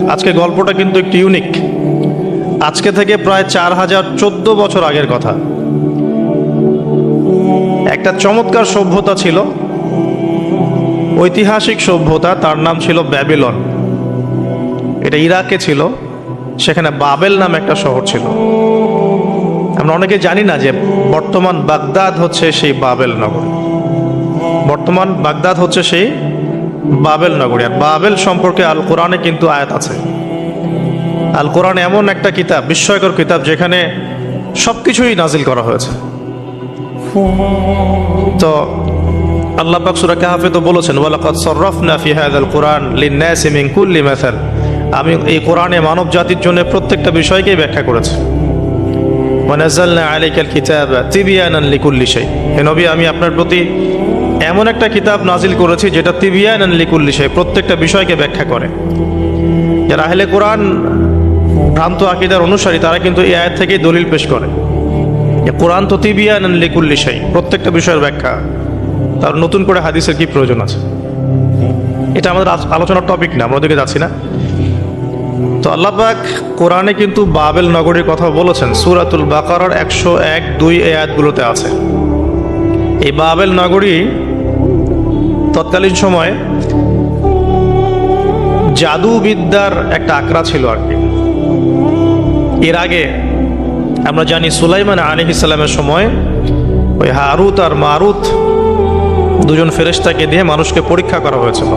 আজকে গল্পটা কিন্তু একটু ইউনিক। আজকে থেকে প্রায় 4014 বছর আগের কথা। একটা চমৎকার সভ্যতা ছিল, ঐতিহাসিক সভ্যতা, তার নাম ছিল ব্যাবিলন। এটা ইরাকে ছিল, সেখানে বাবেল নামে একটা শহর ছিল। আমরা অনেকে জানি না যে বর্তমান বাগদাদ হচ্ছে সেই বাবেল নগরী। বর্তমান বাগদাদ হচ্ছে সেই বাবেল নগরী। আর বাবেল সম্পর্কে আল কোরআনে কিন্তু আয়াত আছে। আল কোরআন এমন একটা কিতাব, বিস্ময়কর কিতাব, যেখানে সবকিছুই নাজিল করা হয়েছে। তো আল্লাহ পাক সূরা কাহফে তো বলেছেন, ওয়ালাকাদ সাররাফনা ফি হাযাল কুরআন লিন-নাসি মিন কুল্লি মাসাল। আমি এই কোরআনে মানব জাতির জন্য প্রত্যেকটা বিষয়কেই ব্যাখ্যা করেছি। ওয়া নাযালনা আলাইকাল কিতাবা তিবয়ানান লিকুল্লি শাই। হে নবী, আমি আপনার প্রতি এমন একটা কিতাব নাজিল করেছি যেটা তিবয়ানান লিকুল্লি শাই, প্রত্যেকটা বিষয়কে ব্যাখ্যা করে। যারা আহলে কোরআন ভ্রান্ত আকীদার অনুসারী, তারা কিন্তু এই আয়াত থেকেই দলিল পেশ করে যে কোরআন তো তিবয়ানান লিকুল্লি শাই, প্রত্যেকটা বিষয়ের ব্যাখ্যা। তার নতুন করে হাদিসের কি প্রয়োজন আছে? এটা আমাদের আলোচনার টপিক না, আমরা ওদিকে যাচ্ছি না। তো আল্লাহ পাক কোরআনে কিন্তু বাবেল নগরীর কথা বলেছেন। সূরাতুল বাকারার 101-2 এই আয়াতগুলোতে আছে। এই বাবেল নগরী তৎকালীন সময়ে জাদুবিদ্যার একটা আকড়া ছিল আর কি। এর আগে আমরা জানি সুলাইমান আলাইহিস সালামের সময় ওই হারুত আর মারুত দুজন ফেরেশতাকে দিয়ে মানুষকে পরীক্ষা করা হয়েছিল।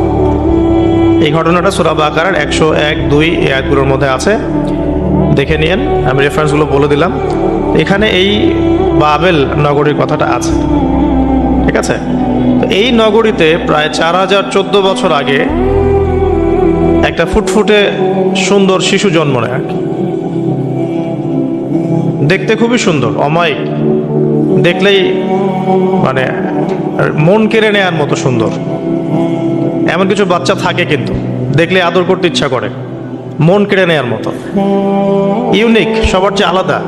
এই ঘটনাটা সূরা বাকারার 101-2 এই আয়াতগুলোর মধ্যে আছে, দেখে নিয়েন। আমি রেফারেন্সগুলো বলে দিলাম। এখানে এই বাবেল নগরীর কথাটা আছে, ঠিক আছে? তো এই নগরীতে প্রায় 4014 বছর আগে একটা ফুটফুটে সুন্দর শিশু জন্ম নেয়। দেখতে খুবই সুন্দর, অমায়িক, দেখলেই মানে মন কেড়ে নেওয়ার মতো সুন্দর। এমন কিছু বাচ্চা থাকে কিন্তু দেখলে আদর করতে ইচ্ছা করে, মন কেড়ে নেওয়ার মতো, ইউনিক, সবার চেয়ে আলাদা।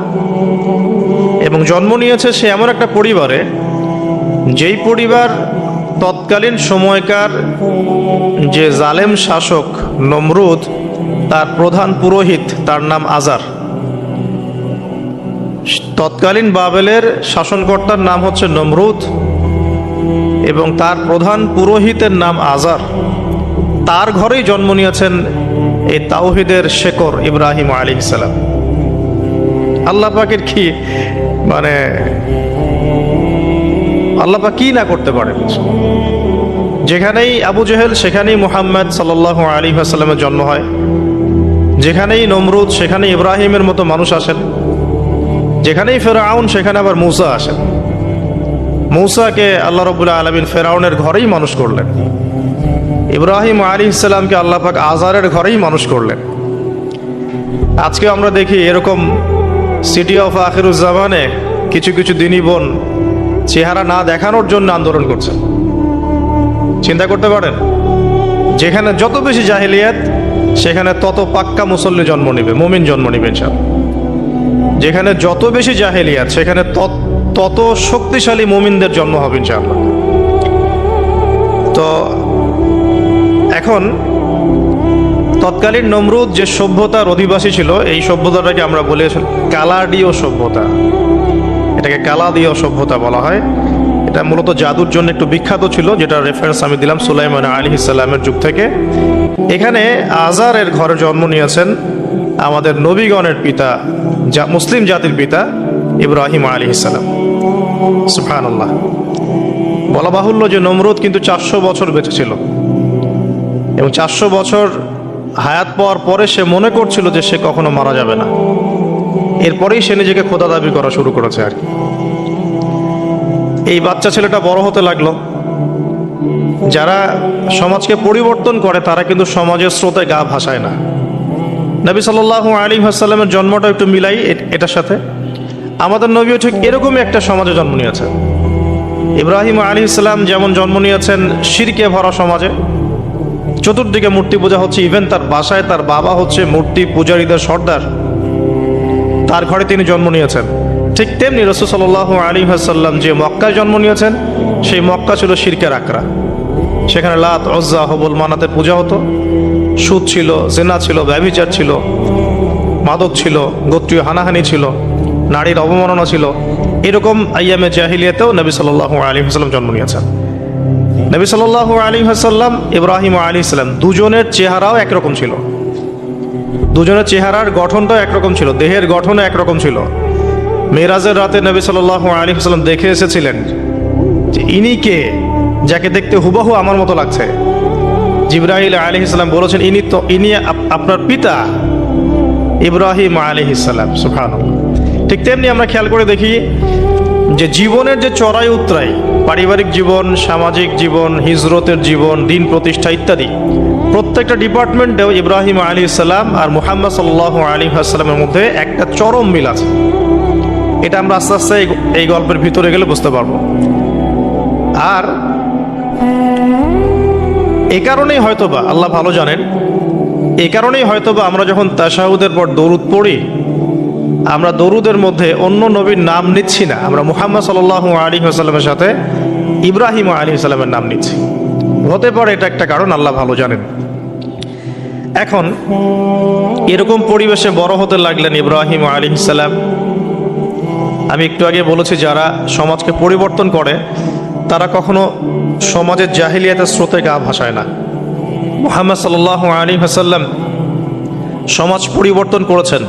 এবং জন্ম নিয়েছে সে এমন একটা পরিবারে, যেই পরিবার তৎকালীন সময়কার যে জালেম শাসক নমরুদ, তার প্রধান পুরোহিত, তার নাম আজার। তৎকালীন বাবেলের শাসনকর্তার নাম হচ্ছে নমরুদ এবং তার প্রধান পুরোহিতের নাম আজার। তার ঘরেই জন্ম নিয়েছেন এই তাওহীদের শেকড় ইব্রাহিম আলাইহিস সালাম। আল্লাহ পাকের কি মানে, আল্লাহ পাক কি না করতে পারেন। যেখানেই আবু জেহেল সেখানেই মুহাম্মদ সাল্লাল্লাহু আলাইহি ওয়াসাল্লামের জন্ম হয়। যেখানেই নমরুদ সেখানেই ইব্রাহিমের মতো মানুষ আসেন। যেখানেই ফেরাউন সেখানে আবার মূসা আসেন। মূসাকে আল্লাহ রাব্বুল আলামিন ফেরাউনের ঘরেই মানুষ করলেন। ইব্রাহিম আলাইহিস সালামকে আল্লাহ পাক আজারের ঘরেই মানুষ করলেন। আজকে আমরা দেখি এরকম সিটি অফ আখিরুজ্জামানে কিছু কিছু দিনী বোন চেহারা না দেখানোর জন্য আন্দোলন করছে। চিন্তা করতে পারেন, যেখানে যত বেশি জাহেলিয়াত সেখানে তত পাক্কা মুসল্লি জন্ম নেবে, মুমিন জন্ম নেবে ইনশাআল্লাহ। যেখানে যত বেশি জাহেলিয়াত সেখানে তত শক্তিশালী মুমিনদের জন্ম হবে ইনশাআল্লাহ। তো এখন তৎকালীন নমরুদ যে সভ্যতার অধিবাসী ছিল, এই সভ্যতাটাকে আমরা বলেছি কালাডীয় সভ্যতা। এটাকে কালাদীয় সভ্যতা বলা হয়। এটা মূলত জাদুর জন্য একটু বিখ্যাত ছিল, যেটা রেফারেন্স আমি দিলাম সুলাইমান আলাইহিস সালামের যুগ থেকে। এখানে আজারের ঘরে জন্ম নিয়েছেন আমাদের নবীগণের পিতা, মুসলিম জাতির পিতা ইব্রাহিম আলাইহিস সালাম। সুবহানাল্লাহ। বলা বাহুল্য যে নমরুদ কিন্তু 400 বছর বেঁচে ছিল এবং 400 বছর হায়াত পাওয়ার পরে সে মনে করছিল যে সে কখনো মারা যাবে না। এরপরেই সে নিজেকে খোদা দাবি করা শুরু করেছে আর কি। এই বাচ্চা ছেলেটা বড় হতে লাগলো। যারা সমাজকে পরিবর্তন করে তারা কিন্তু সমাজের স্রোতে গা ভাসায় না। নবী সাল্লাল্লাহু আলাইহি ওয়াসাল্লামের জন্মটা একটু মিলাই এটার সাথে। আমাদের নবীও ঠিক এরকমই একটা সমাজে জন্ম নিয়েছেন। ইব্রাহিম আলাইহিস সালাম যেমন জন্ম নিয়েছেন শিরকে ভরা সমাজে, চতুর্দিকে মূর্তি পূজা হচ্ছে, ইভেন তার বাসায় তার বাবা হচ্ছে মূর্তি পূজারীদের সর্দার, তার ঘরে তিনি জন্ম নিয়েছেন। ঠিক তেমনি রাসূল সাল্লাল্লাহু আলাইহি ওয়াসাল্লাম যে মক্কায় জন্ম নিয়েছেন, সেই মক্কা ছিল শিরকের আকড়া। সেখানে লাত, উজ্জা, হুবল, মানাতের পূজা হতো। সুদ ছিল, জেনা ছিল, ব্যভিচার ছিল, মাদক ছিল, গোত্রীয় হানাহানি ছিল, নারীর অবমাননা ছিল। এরকম আইয়ামে জাহিলিয়াতেও নবী সাল্লাল্লাহু আলাইহি ওয়াসাল্লাম জন্ম নিয়েছেন। নবী সাল্লাল্লাহু আলাইহি ওয়াসাল্লাম, ইব্রাহিম আলাইহিস সালাম, দুজনের চেহারাও একরকম ছিল। দুজনের চেহারার গঠনটাও একরকম ছিল, দেহের গঠনও একরকম ছিল। মেরাজের রাতে নবী সাল্লাল্লাহু আলাইহি ওয়াসাল্লাম দেখে এসেছিলেন যে ইনি কে, যাকে দেখতে হুবহু আমার মতো লাগছে। জিবরাইল আলাইহিস সালাম বলেছেন, ইনি আপনার পিতা ইব্রাহিম আলাইহিস সালাম। সুবহানাল্লাহ। ঠিক তেমনি আমরা খেয়াল করে দেখি যে জীবনের যে চড়াই উতরাই, পারিবারিক জীবন, সামাজিক জীবন, হিজরতের জীবন, দিন প্রতিষ্ঠা ইত্যাদি, প্রত্যেকটা ডিপার্টমেন্টেও ইব্রাহিম আলাইহিস সালাম আর মুহাম্মদ সাল্লাল্লাহু আলাইহি ওয়াসাল্লামের মধ্যে একটা চরম মিল আছে। এটা আমরা আস্তে আস্তে এই গল্পের ভিতরে গেলে বুঝতে পারবো। আর এ কারণেই হয়তোবা আল্লাহ ভালো জানেন, এই কারণেই হয়তোবা আমরা যখন তাশাহুদের পর দরুদ পড়ি, আমরা দরুদের মধ্যে অন্য নবীর নাম নিচ্ছি না, আমরা মুহাম্মদ সাল্লাল্লাহু আলাইহি ওয়াসাল্লামের সাথে ইব্রাহিম আলাইহিস সালামের নাম নিচ্ছি। হতে পারে এটা একটা কারণ, আল্লাহ ভালো জানেন। এখন এরকম পরিবেশে বড় হতে লাগলেন ইব্রাহিম আলাইহিস সালাম। আমি একটু আগে বলেছি, যারা সমাজকে পরিবর্তন করে তারা কখনো সমাজের জাহিলিয়াতের স্রোতে গা ভাসায় না। মুহাম্মদ সাল্লাল্লাহু আলাইহি ওয়াসাল্লাম সমাজ পরিবর্তন করেছেন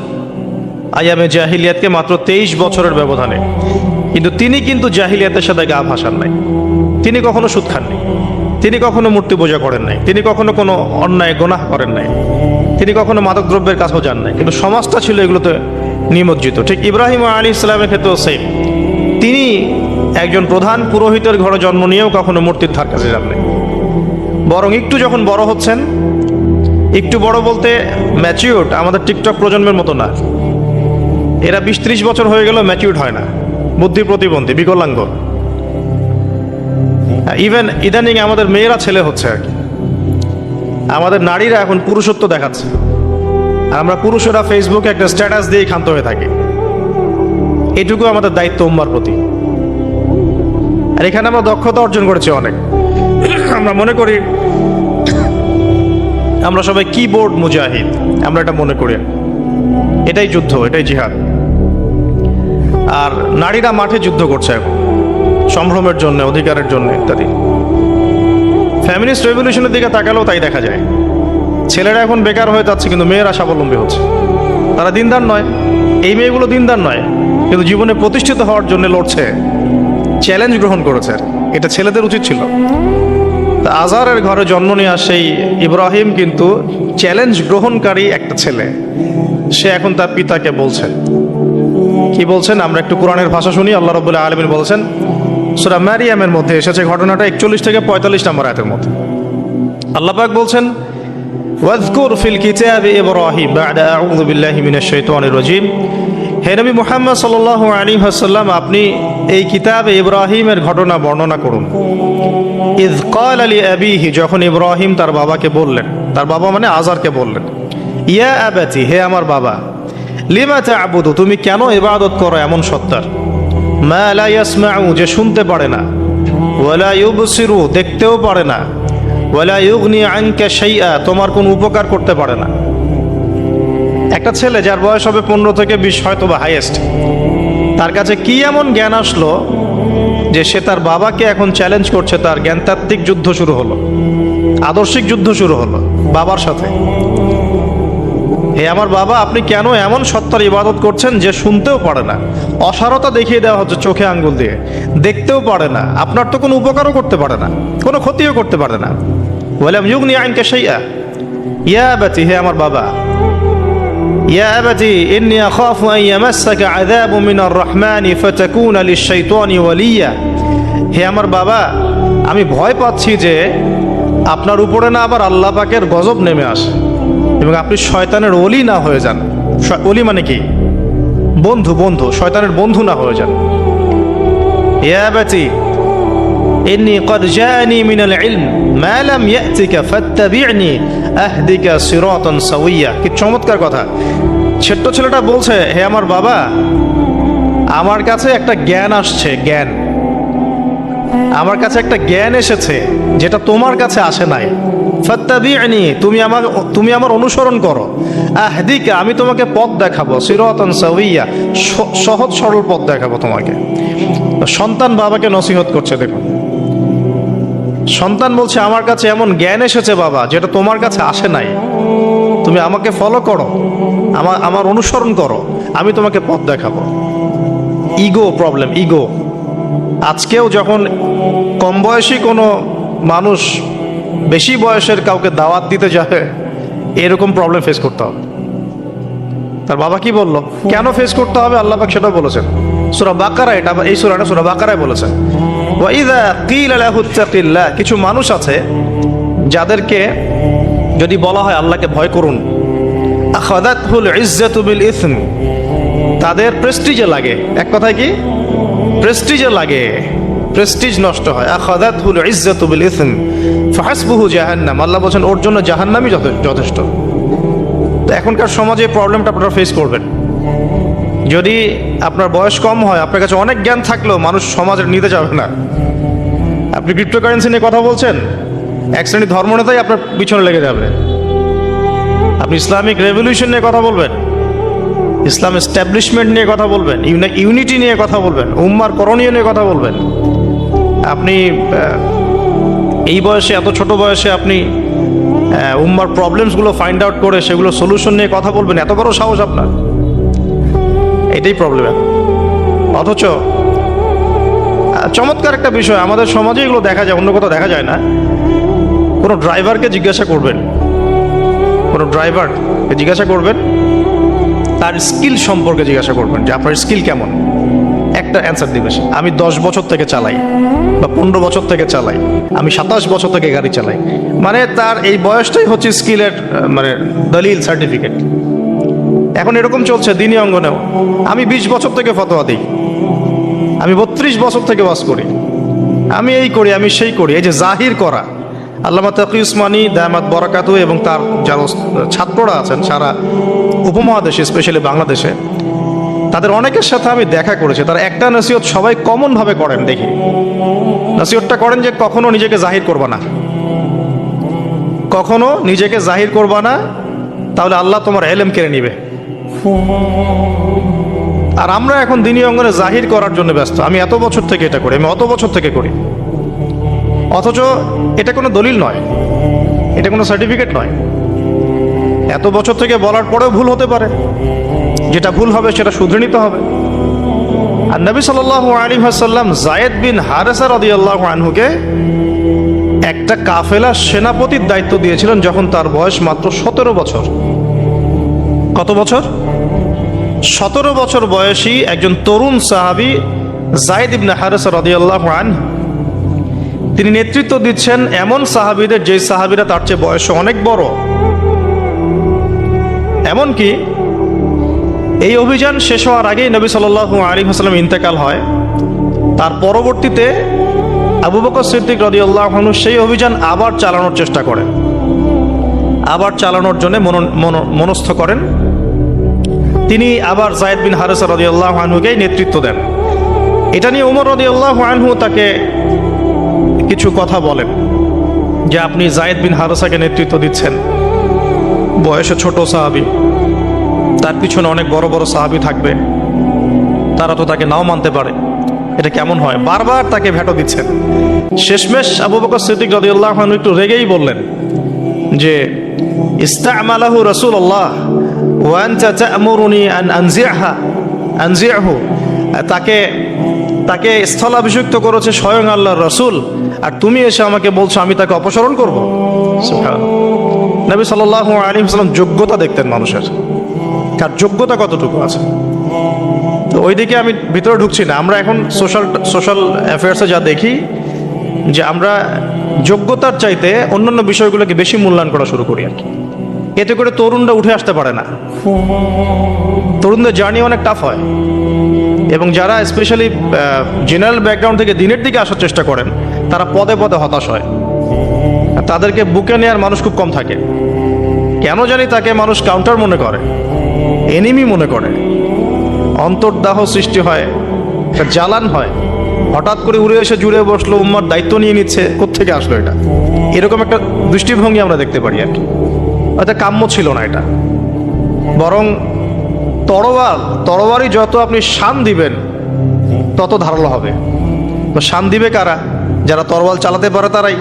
আইয়ামে জাহিলিয়াতকে মাত্র 23 বছরের ব্যবধানে, কিন্তু তিনি কিন্তু জাহিলিয়াতের সাথে গা ভাসান নাই। তিনি কখনো সুদ খাননি, তিনি কখনো মূর্তি পূজা করেন নাই, তিনি কখনো কোনো অন্যায় গুনাহ করেন নাই, তিনি কখনো মাদক দ্রব্যের কাছেও যান নাই, কিন্তু সমাজটা ছিল এগুলোতে নিমজ্জিত। ঠিক ইব্রাহিম আলাইহিস সালামের ক্ষেত্রেও সেম। তিনি একজন প্রধান পুরোহিতের ঘরে জন্ম নিয়েও কখনো মূর্তির ধার কাছে যান নাই। বরং একটু যখন বড় হচ্ছেন, একটু বড় বলতে ম্যাচিউরড, আমাদের টিকটক প্রজন্মের মতো না, এরা 20-30 বছর হয়ে গেল ম্যাচিউরড হয় না, বুদ্ধি প্রতিবন্ধী, বিকলাঙ্গ। ইভেন ইদানিং আমাদের মেয়েরা ছেলে হচ্ছে আর কি। আমাদের নারীরা এখন পুরুষত্ব দেখাচ্ছে, আর আমরা পুরুষেরা ফেসবুকে একটা স্ট্যাটাস দিয়ে ক্ষান্ত হয়ে থাকি। এটুকু আমাদের দায়িত্ব উম্মার প্রতি। আর এখানে আমরা দক্ষতা অর্জন করেছি অনেক। আমরা মনে করি আমরা সবাই কিবোর্ড মুজাহিদ, আমরা এটা মনে করি। এটাই যুদ্ধ, এটাই জিহাদ। আর নারীরা মাঠে যুদ্ধ করছে এখন, সম্ভ্রমের জন্য, অধিকারের জন্য ইত্যাদি। ফ্যামিলিস্ট রেভলিউশনের দিকে তাকালেও তাই দেখা যায়। ছেলেরা এখন বেকার হয়ে যাচ্ছে, কিন্তু মেয়েরা স্বাবলম্বী হচ্ছে। তারা দিনদার নয়, এই মেয়েগুলো দিনদার নয়, কিন্তু জীবনে প্রতিষ্ঠিত হওয়ার জন্য লড়ছে, চ্যালেঞ্জ গ্রহণ করেছে। এটা ছেলেদের উচিত ছিল। আজারের ঘরে জন্ম নেওয়া সেই ইব্রাহিম কিন্তু চ্যালেঞ্জ গ্রহণকারী একটা ছেলে। সে এখন তার পিতাকে বলছেন, কি বলছেন আমরা একটু কোরআনের ভাষা শুনি। আল্লাহ রাব্বুল আলামিন বলছেন, সূরা মারিয়ামের মধ্যে এসেছে ঘটনাটা 41 থেকে 45 নম্বর আয়াতের মধ্যে। আল্লাহ পাক বলছেন, ওয়াজকুর ফিল কিতাবি ইব্রাহিম বা'দা আউযু বিল্লাহি মিনাশ শাইতানির রাজীম। হে নবী মুহাম্মদ সাল্লাল্লাহু আলাইহি ওয়াসাল্লাম, আপনি এই কিতাবে ইব্রাহিমের ঘটনা বর্ণনা করুন। ইয ক্বালা লি আবিহি, যখন ইব্রাহিম তার বাবাকে বললেন, তার বাবা মানে আজারকে বললেন, ইয়া আবাতি, হে আমার বাবা, লিমা তা'বুদু, তুমি কেন ইবাদত করো এমন সত্তার, মা লা ইয়াসমাউ, যে শুনতে পারে না, ওয়ালা ইউবসিরু, দেখতেও পারে না, ওয়ালা ইউগনি আনকা শাইআ, তোমার কোনো উপকার করতে পারে না। একটা ছেলে যার বয়স হবে 15 থেকে 20, হয়তো বা হাইয়েস্ট, তার কাছে কি এমন জ্ঞান আসলো যে সে তার বাবাকে এখন চ্যালেঞ্জ করছে। তার জ্ঞানতাত্ত্বিক যুদ্ধ শুরু হলো, আদর্শিক যুদ্ধ শুরু হলো বাবার সাথে। হে আমার বাবা, আপনি কেন এমন সত্তার ইবাদত করছেন যে শুনতেও পারে না? অসারতা দেখিয়ে দেওয়া হচ্ছে চোখে আঙ্গুল দিয়ে, দেখতেও পারে না, আপনার তো কোনো উপকারও করতে পারে না, কোনো ক্ষতিও করতে পারে না। ওয়ালাম ইউগনি আনকা শাইআ, ইয়া আবাতি, হে আমার বাবা, ইয়া আবাতি ইন্নী আখাফু আন ইয়ামাসসাকা আযাবু মিনার রাহমানি ফাতাকুনা লিশ-শাইতানি ওয়ালিয়্যা, হে আমার বাবা, আমি ভয় পাচ্ছি যে আপনার উপরে না আবার আল্লাহ পাকের গজব নেমে আসে এবং আপনি শয়তানের ওলি না হয়ে যান। ওলি মানে কি? বন্ধু, বন্ধু, শয়তানের বন্ধু না হয়ে যান। ইয়া আবাতি ইন্নী ক্বাদ জাআনি মিনাল ইলম মা লাম ইয়াতিকা ফাত্তাবি'নি আহদিকা সিরাতান সাওয়্যা। কি চমৎকার কথা! ছোট্ট ছেলেটা বলছে, হে আমার বাবা, আমার কাছে একটা জ্ঞান আসছে, জ্ঞান, আমার কাছে একটা জ্ঞান এসেছে যেটা তোমার কাছে আসে নাই। ফাত্তাবি'নি, তুমি আমার অনুসরণ করো। আহদিকা, আমি তোমাকে পথ দেখাবো। সিরাতান সাওয়িয়া, সহজ সরল পথ দেখাবো তোমাকে। সন্তান বাবাকে নসিহত করছে। দেখুন, সন্তান বলছে আমার কাছে এমন জ্ঞান এসেছে বাবা, যেটা তোমার কাছে আসে নাই। তুমি আমাকে ফলো করো, আমার অনুসরণ করো, আমি তোমাকে পথ দেখাবো। Ego problem, ego. আজকেও যখন কম বয়সী কোনো মানুষ বেশি বয়সের কাউকে দাওয়াত দিতে যাবে, এরকম প্রবলেম ফেস করতে হবে। তার বাবা কি বললো, কেন ফেস করতে হবে, আল্লাহ পাক সেটা বলেছেন সূরা বাকারা। এটা এই সূরাটা সূরা বাকারায় বলেছেন, ওয়া ইযা ক্বিলা লাহু ইত্তাকিল্লাহ। কিছু মানুষ আছে যাদেরকে যদি বলা হয় আল্লাহকে ভয় করুন, আখাযাতহুল ইজ্জাতু বিল ইসম, তাদের প্রেস্টিজে লাগে। এক কথায় কি, প্রেস্টিজে লাগে, প্রেস্টিজ নষ্ট হয়। আখাযাতহুল ইজ্জাতু বিল ইসম ফাহাসবুহু জাহান্নাম, আল্লাহ বলেন ওর জন্য জাহান্নামই যথেষ্ট। তো এখনকার সমাজে এই প্রবলেমটা আপনারা ফেস করবেন। যদি আপনার বয়স কম হয়, আপনার কাছে অনেক জ্ঞান থাকলেও মানুষ সমাজের নিতে যাবে না। আপনি ক্রিপ্টোকারেন্সি নিয়ে কথা বলছেন, এক শ্রেণী ধর্মনেতাই আপনার পিছনে লেগে যাবে। আপনি ইসলামিক রেভলিউশন নিয়ে কথা বলবেন, ইসলাম এস্টাবলিশমেন্ট নিয়ে কথা বলবেন, ইউনিটি নিয়ে কথা বলবেন, উম্মার করণীয় নিয়ে কথা বলবেন। আপনি এই বয়সে, এত ছোট বয়সে আপনি উম্মার প্রবলেমসগুলো ফাইন্ড আউট করে সেগুলো সলিউশন নিয়ে কথা বলবেন, এত বড় সাহস আপনার? এটাই প্রবলেম। অথচ চমৎকার একটা বিষয়, আমাদের সমাজে এগুলো দেখা যায়, অন্য কোথাও দেখা যায় না। কোনো ড্রাইভারকে জিজ্ঞাসা করবেন, কোনো ড্রাইভারকে জিজ্ঞাসা করবেন, তার স্কিল সম্পর্কে জিজ্ঞাসা করবেন যে আপনার স্কিল কেমন। একটা অ্যান্সার দিবে সে, আমি 10 বছর থেকে চালাই, বা 15 বছর থেকে চালাই, আমি 27 বছর থেকে গাড়ি চালাই। মানে তার এই বয়সটাই হচ্ছে স্কিলের মানে দলিল, সার্টিফিকেট। এখন এরকম চলছে দিনী অঙ্গনেও। আমি 20 বছর থেকে ফতোয়া দিই, আমি 32 বছর থেকে ওয়াজ করি, আমি এই করি, আমি সেই করি। এই যে জাহির করা, আল্লামা তাকি উসমানী দায়ামাত বরাকাতু এবং তার যারা ছাত্ররা আছেন সারা উপমহাদেশে, স্পেশালি বাংলাদেশে, তাদের অনেকের সাথে আমি দেখা করেছি। তারা একটা নসিহত সবাই কমনভাবে করেন, দেখি নসিহতটা করেন যে কখনো নিজেকে জাহির করবা না, কখনো নিজেকে জাহির করবা না, তাহলে আল্লাহ তোমার ইলম কেড়ে নিবে। আর আমরা এখন দিনী অঙ্গনে জাহির করার জন্য ব্যস্ত। আমি এত বছর থেকে এটা করি, আমি অত বছর থেকে করি, অথচ এটা কোনো দলিল নয়, এটা কোনো সার্টিফিকেট নয়। এত বছর থেকে বলার পরেও ভুল হতে পারে, যেটা ভুল হবে সেটা শুধরে নিতে হবে। আর নবী সাল্লাল্লাহু আলাইহি ওয়াসাল্লাম যায়েদ বিন হারেসা রাদিয়াল্লাহু আনহুকে একটা কাফেলার সেনাপতির দায়িত্ব দিয়েছিলেন যখন তার বয়স মাত্র 17 বছর। কত বছর? 17 বছর বয়সী একজন তরুণ সাহাবী যায়েদ ইবনে হারেসা রাদিয়াল্লাহু আনহু, তিনি নেতৃত্ব দিচ্ছেন এমন সাহাবীদের যে সাহাবীরা তার চেয়ে বয়সে অনেক বড়। এমনকি এই অভিযান শেষ হওয়ার আগেই নবী সাল্লাল্লাহু আলাইহি ওয়াসাল্লাম ইন্তেকাল হয়। তার পরবর্তীতে আবু বকর সিদ্দিক রাদিয়াল্লাহু আনহু সেই অভিযান আবার চালানোর চেষ্টা করেন, আবার চালানোর জন্য মনস্থ করেন। তিনি আবার যায়েদ বিন হারেসা রাদিয়াল্লাহু আনহুকেই নেতৃত্ব দেন। এটা নিয়ে ওমর রাদিয়াল্লাহু আনহু তাকে কিছু কথা বলেন যে আপনি যায়েদ বিন হারেসাকে নেতৃত্ব দিচ্ছেন, বয়সে ছোট সাহাবী, তার পিছনে অনেক বড় বড় সাহাবী থাকবে, তারা তো তাকে নাও মানতে পারে, এটা কেমন হয়? বারবার তাকে ভেটো দিচ্ছেন। শেষমেশ আবু বকর সিদ্দিক রাদিয়াল্লাহু আনহু একটু রেগেই বললেন যে ইস্তা'মালাহু রাসূলুল্লাহ ওয়া আনতা তা'মুরুনি আন আনজি'হু, তাকে স্থলাভিষিক্ত করেছে স্বয়ং আল্লাহর রাসূল, আর তুমি এসে আমাকে বলছো আমি তাকে অপসারণ করব। সুবহানাল্লাহ। নবী সাল্লাল্লাহু আলাইহি ওয়াসাল্লাম যোগ্যতা দেখতেন মানুষের, কার যোগ্যতা কতটুকু আছে। তো ওইদিকে আমি ভিতরে ঢুকছি না। আমরা এখন সোশ্যাল অ্যাফেয়ার্সে যা দেখি যে আমরা যোগ্যতার চাইতে অন্যান্য বিষয়গুলোকে বেশি মূল্যায়ন করা শুরু করি আর কি। এতে করে তরুণরা উঠে আসতে পারে না, তরুণদের জার্নি অনেক টাফ হয়। এবং যারা স্পেশালি জেনারেল ব্যাকগ্রাউন্ড থেকে দিনের দিকে আসার চেষ্টা করেন, তারা পদে পদে হতাশ হয়। তাদেরকে বুকে নেওয়ার মানুষ খুব কম থাকে। কেন জানি তাকে মানুষ কাউন্টার মনে করে, এনিমি মনে করে, অন্তর্দাহ সৃষ্টি হয়, জ্বালান হয়। হঠাৎ করে উড়ে এসে জুড়ে বসলো, উম্মার দায়িত্ব নিয়ে নিচ্ছে, কোত্থেকে আসলো এটা? এরকম একটা দৃষ্টিভঙ্গি আমরা দেখতে পারি আর কি। হয়তো কাম্য ছিল না এটা। বরং তরবারি যত আপনি শান দিবেন তত ধারালো হবে। তো শান দিবে কারা? যারা তরোয়াল চালাতে পারে তারাই।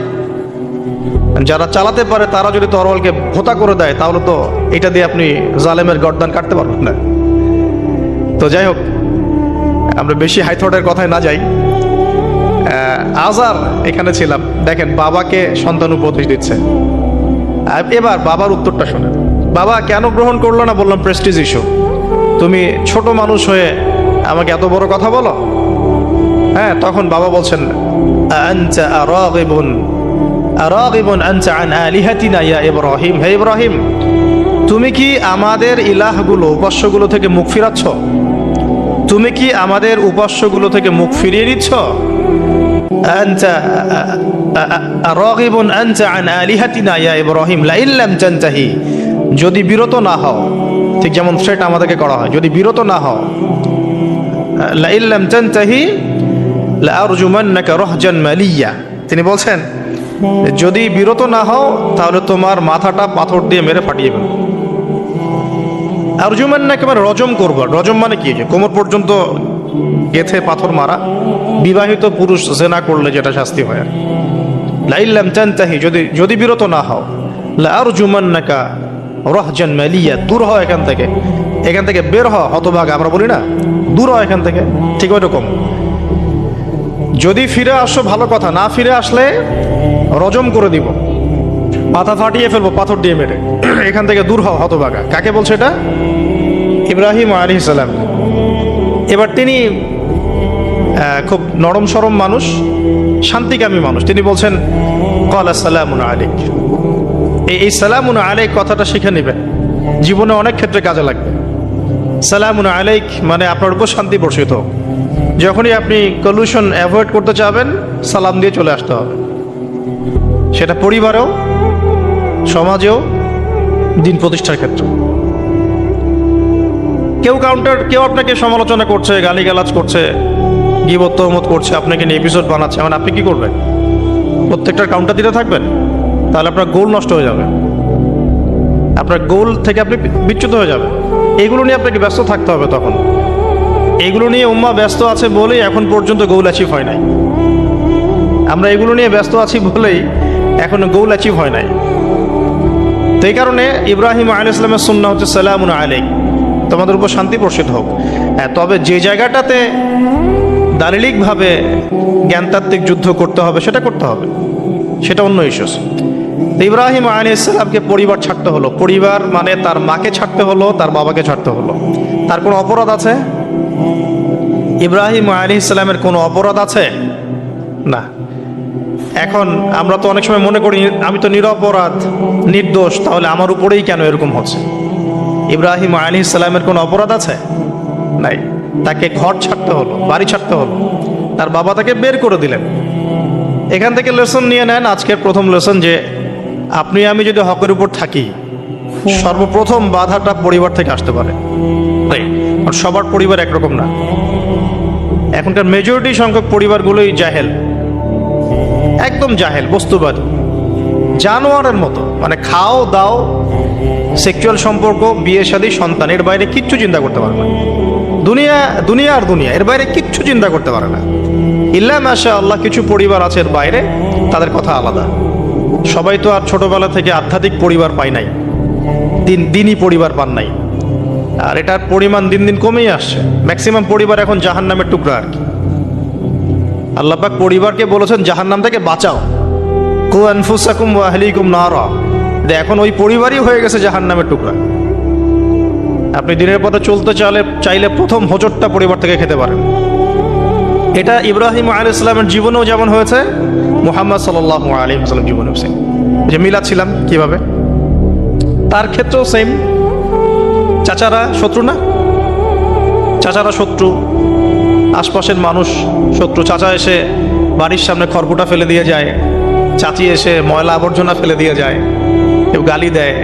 যারা চালাতে পারে তারা যদি তরোয়ালকে ভোতা করে দেয় তাহলে তো এটা দিয়ে আপনি জালেমের গর্দান কাটতে পারবেন না। তো যাই হোক, আমরা বেশি হাইথটের কথায় না যাই। আজার এখানে ছিলাম, দেখেন বাবাকে সন্তান উপদেশ দিচ্ছে। এবার বাবার উত্তরটা শোনেন। বাবা কেন গ্রহণ করলো না? বললাম প্রেস্টিজ ইস্যু। তুমি ছোট মানুষ হয়ে আমাকে এত বড় কথা বলো? হ্যাঁ, তখন বাবা বলছেন আনতা আরাগিবুন আনতা আন আলিহাতিনা ইয়া ইব্রাহিম। হে ইব্রাহিম, তুমি কি আমাদের ইলাহগুলো, উপাস্যগুলো থেকে মুখ ফিরাচ্ছ? তুমি কি আমাদের উপাস্যগুলো থেকে মুখ ফিরিয়ে নিচ্ছ? আনতা আরাগিবুন আনতা আন আলিহাতিনা ইয়া ইব্রাহিম লাইন লাম তানতাহি। যদি বিরত না হও, ঠিক যেমন থ্রেট আমাদেরকে করা হয়, যদি বিরত না হও, লাইন লাম তানতাহি লাআরজুমান্নাকা রাহজান মালিয়া। তিনি বলছেন যদি বিরত না হও তাহলে তোমার মাথাটা পাথর দিয়ে মেরে ফাটিয়ে ফেলব। আরজুমান্নাকা মানে রজম করব। রজম মানে কি? যে কোমর পর্যন্ত গেথে পাথর মারা। বিবাহিত পুরুষ জেনা করলে যেটা শাস্তি হয় আর। লাইন লাম তানতাহি, যদি বিরত না হও, লাআরজুমান্নাকা রাহজান মালিয়া। দূর হও এখান থেকে বের হও হতভাগা, আমরা বলি না, দূর হও এখান থেকে। ঠিক ওইরকম, যদি ফিরে আসো ভালো কথা, না ফিরে আসলে রজম করে দিব, মাথা ফাটিয়ে ফেলবো পাথর দিয়ে মেরে। এখান থেকে দূর হও হতভাগা। কাকে বলছে এটা? ইব্রাহিম আলাইহিস সালাম। এবার তিনি খুব নরম সরম মানুষ, শান্তিকামী মানুষ। তিনি বলছেন ক্বালা সালামুন আলাইক। এই সালামুন আলাইক কথাটা শিখে নেবেন, জীবনে অনেক ক্ষেত্রে কাজে লাগবে। সালামুন আলাইক মানে আপনার উপর শান্তি বর্ষিত হোক। যখনই আপনি কলিউশন অ্যাভয়েড করতে চাবেন, সালাম দিয়ে চলে আসতে হবে। সেটা পরিবারেও, সমাজেও, দিন প্রতিষ্ঠার ক্ষেত্রে। কেউ আপনাকে সমালোচনা করছে, গালিগালাজ করছে, গীবত তহমত করছে, আপনাকে নিয়ে এপিসোড বানাচ্ছে, মানে আপনি কি করবেন? প্রত্যেকটার কাউন্টার দিতে থাকবেন? তাহলে আপনার গোল নষ্ট হয়ে যাবে, আপনার গোল থেকে আপনি বিচ্যুত হয়ে যাবেন। এগুলো নিয়ে আপনাকে ব্যস্ত থাকতে হবে। তখন এগুলো নিয়ে উম্মাহ ব্যস্ত আছে বলেই এখন পর্যন্ত গোল অ্যাচিভ হয় নাই। আমরা এগুলো নিয়ে ব্যস্ত আছি বলেই এখনো গোল অ্যাচিভ হয় নাই। তো এই কারণে ইব্রাহিম আলাইহিস সালামের সুন্নাহ হচ্ছে সালামুন আলাইক, তোমাদের উপর শান্তি বর্ষিত হোক। তবে যে জায়গাটাতে দালিলিকভাবে জ্ঞানতাত্ত্বিক যুদ্ধ করতে হবে সেটা করতে হবে, সেটা অন্য ইস্যুস। ইব্রাহিম আলাইহিস সালামকে পরিবার ছাড়তে হলো। পরিবার মানে তার মাকে ছাড়তে হলো, তার বাবাকে ছাড়তে হলো। তার কোনো অপরাধ আছে? ইব্রাহিম আলাইহিস সালামের কোনো অপরাধ আছে? না। এখন আমরা তো অনেক সময় মনে করি আমি তো নিরপরাধ, নির্দোষ, তাহলে আমার উপরেই কেন এরকম হচ্ছে? ইব্রাহিম আলাইহিস সালামের কোনো অপরাধ আছে? নাই। তাকে ঘর ছাড়তে হলো, বাড়ি ছাড়তে হলো, তার বাবা তাকে বের করে দিলেন। এখান থেকে লেসন নিয়ে নেন। আজকের প্রথম লেসন যে আপনি আমি যদি হকের উপর থাকি, সর্বপ্রথম বাধাটা পরিবার থেকে আসতে পারে। সবার পরিবার একরকম না। এখনকার মেজরিটি সংখ্যক পরিবারগুলোই জাহেল, একদম জাহেল, বস্তুবাদী, জানোয়ারের মতো। মানে খাও দাও, সেক্সুয়াল সম্পর্ক, বিয়ে শাদী, সন্তান, এর বাইরে কিচ্ছু চিন্তা করতে পারে না। দুনিয়া আর দুনিয়া, এর বাইরে কিচ্ছু চিন্তা করতে পারে না। ইল্লা মাশা আল্লাহ, কিছু পরিবার আছে এর বাইরে, তাদের কথা আলাদা। সবাই তো আর ছোটবেলা থেকে আধ্যাত্মিক পরিবার পায় নাই, দিনই পরিবার পান নাই। আর এটার পরিমাণ দিন দিন কমেই আসছে। ম্যাক্সিমাম পরিবার এখন জাহান্নামের টুকরা আর কি। আল্লাহ পাক পরিবারকে বলেছেন জাহান্নাম থেকে বাঁচাও, কু আনফুসাকুম ওয়া আহলিকুম নারা। এখন ওই পরিবারই হয়ে গেছে জাহান্নামের টুকরা। আপনি দিনের পথে চলতে চাইলে প্রথম হোঁচটটা পরিবার থেকে খেতে পারেন। এটা ইব্রাহিম আলাইহিস সালামের জীবনেও যেমন হয়েছে, মুহাম্মদ সাল্লাল্লাহু আলাইহি ওয়াসাল্লাম জীবনে সেম। যে মিলাচ্ছিলাম কিভাবে, তার ক্ষেত্রেও সেম। চাচারা শত্রু না? চাচারা শত্রু, আশপাশের মানুষ শত্রু। চাচা এসে বাড়ির সামনে খড়কুটা ফেলে দিয়ে যায়, চাচি এসে ময়লা আবর্জনা ফেলে দিয়ে যায়, কেউ গালি দেয়,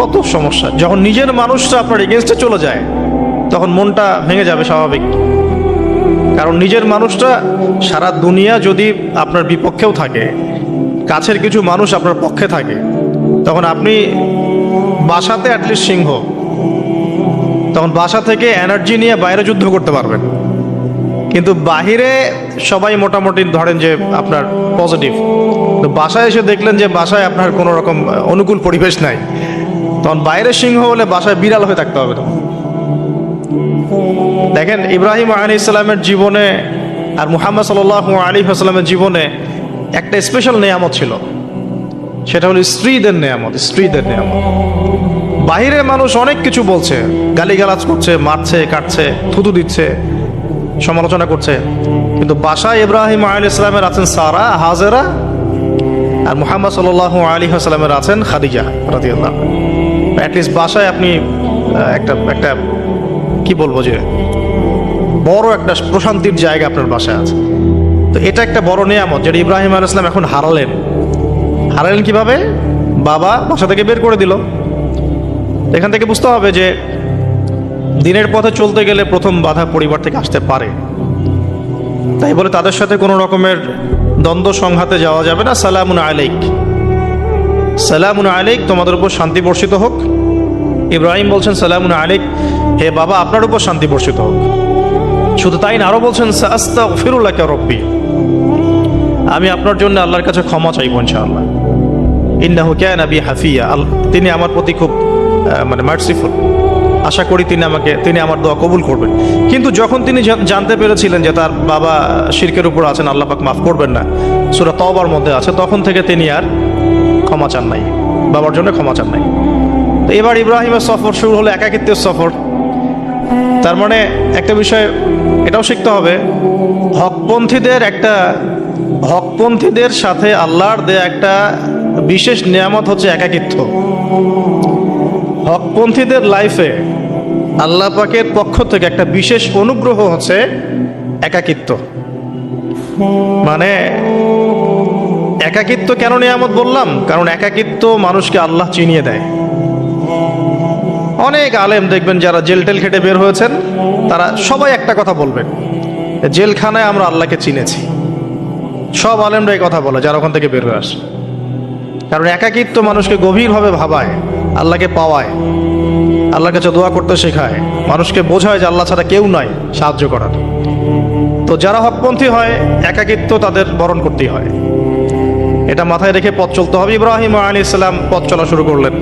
কত সমস্যা। যখন নিজের মানুষরা আপনার এগেনস্টে চলে যায় তখন মনটা ভেঙে যাবে, স্বাভাবিক। কারণ নিজের মানুষটা সারা দুনিয়া যদি আপনার বিপক্ষেও থাকে, কাছের কিছু মানুষ আপনার পক্ষে থাকে, তখন আপনি বাসাতে অ্যাটলিস্ট সিংহ, তখন বাসা থেকে এনার্জি নিয়ে বাইরে যুদ্ধ করতে পারবেন। কিন্তু বাহিরে সবাই মোটামুটি ধরেন যে আপনার পজিটিভ, তো বাসায় এসে দেখলেন যে বাসায় আপনার কোনো রকম অনুকূল পরিবেশ নাই, তখন বাইরে সিংহ হলে বাসায় বিড়াল হয়ে থাকতে হবে। তখন দেখেন ইব্রাহিম আলাইহিস সালামের জীবনে আর মুহাম্মদ সাল্লাল্লাহু আলাইহি ওয়াসাল্লামের জীবনে একটা স্পেশাল নেয়ামত ছিল, সেটা হলো স্ত্রীদের নেয়ামত। স্ত্রীদের নেয়ামত, বাহিরের মানুষ অনেক কিছু বলছে, গালিগালাজ করছে, মারছে, কাটছে, থুতু দিচ্ছে, সমালোচনা করছে, কিন্তু বাসায় ইব্রাহিম আলাইহিস সালামের আছেন সারা, হাজেরা, আর মুহাম্মদ সাল্লাল্লাহু আলাইহি ওয়াসাল্লামের আছেন খাদিজা রাদিয়াল্লাহু আনহা। অ্যাটলিস্ট বাসায় আপনি একটা কি বলবো যে বড় একটা প্রশান্তির জায়গা আপনার বাসায় আছে। তো এটা একটা বড় নিয়ামত যেটা ইব্রাহিম আলাইহিস সালাম এখন হারালেন। হারালেন কিভাবে? বাবা বাসা থেকে বের করে দিল। এখান থেকে বুঝতে হবে যে দিনের পথে চলতে গেলে প্রথম বাধা পরিবার থেকে আসতে পারে, তাই বলে তাদের সাথে কোনো রকমের দ্বন্দ্ব সংঘাতে যাওয়া যাবে না। সালামুন আলাইক, সালামুন আলাইক, তোমাদের উপর শান্তি বর্ষিত হোক। ইব্রাহিম বলছেন সালামুন আলাইক, হে বাবা আপনার উপর শান্তি বর্ষিত হোক। শুধু তাই না, আরো বলছেন আস্তাগফিরু লাকা রব্বি, আমি আপনার জন্য আল্লাহর কাছে ক্ষমা চাইব ইনশাআল্লাহ। ইন্নাহু কানা বি হাফিয়া, তিনি আমার প্রতি খুব মার্সিফুল, আশা করি তিনি আমার দোয়া কবুল করবেন। কিন্তু যখন তিনি জানতে পেরেছিলেন যে তার বাবা শিরকের উপর আছেন, আল্লাহ পাক মাফ করবেন না, সূরা তওবার মধ্যে আছে, তখন থেকে তিনি আর ক্ষমা চান নাই, বাবার জন্য ক্ষমা চান নাই। তো এবার ইব্রাহিমের সফর শুরু হলো একাকিত্বের সফর। তার মানে একটা বিষয় এটাও শিখতে হবে, হকপন্থীদের সাথে আল্লাহর দেয়া একটা বিশেষ নিয়ামত হচ্ছে একাকিত্ব। হকপন্থীদের লাইফে আল্লাহ পাকের পক্ষ থেকে একটা বিশেষ অনুগ্রহ হচ্ছে একাকিত্ব। মানে একাকিত্ব কেন নিয়ামত বললাম? কারণ একাকিত্ব মানুষকে আল্লাহ চিনিয়ে দেয়। অনেক আলেম দেখবেন যারা জেল টেল খেটে বের হয়েছেন, তারা সবাই একটা কথা বলবেন, জেলখানায় আমরা আল্লাহকে চিনেছি। সব আলেমরা এই কথা বলে যারা ওখান থেকে বের হয়ে আসে। কারণ একাকিত্ব মানুষকে গভীরভাবে ভাবায়, আল্লাহকে পাওয়ায়, আল্লাহর কাছে দোয়া করতে শেখায়, মানুষকে বোঝায় যে আল্লাহ ছাড়া কেউ নাই সাহায্য করার। তো যারা হকপন্থী হয় একাকিত্ব তাদের বরণ করতেই হয়, এটা মাথায় রেখে পথ চলতে হবে। ইব্রাহিম আলাইহিস সালাম পথ চলা শুরু করলেন।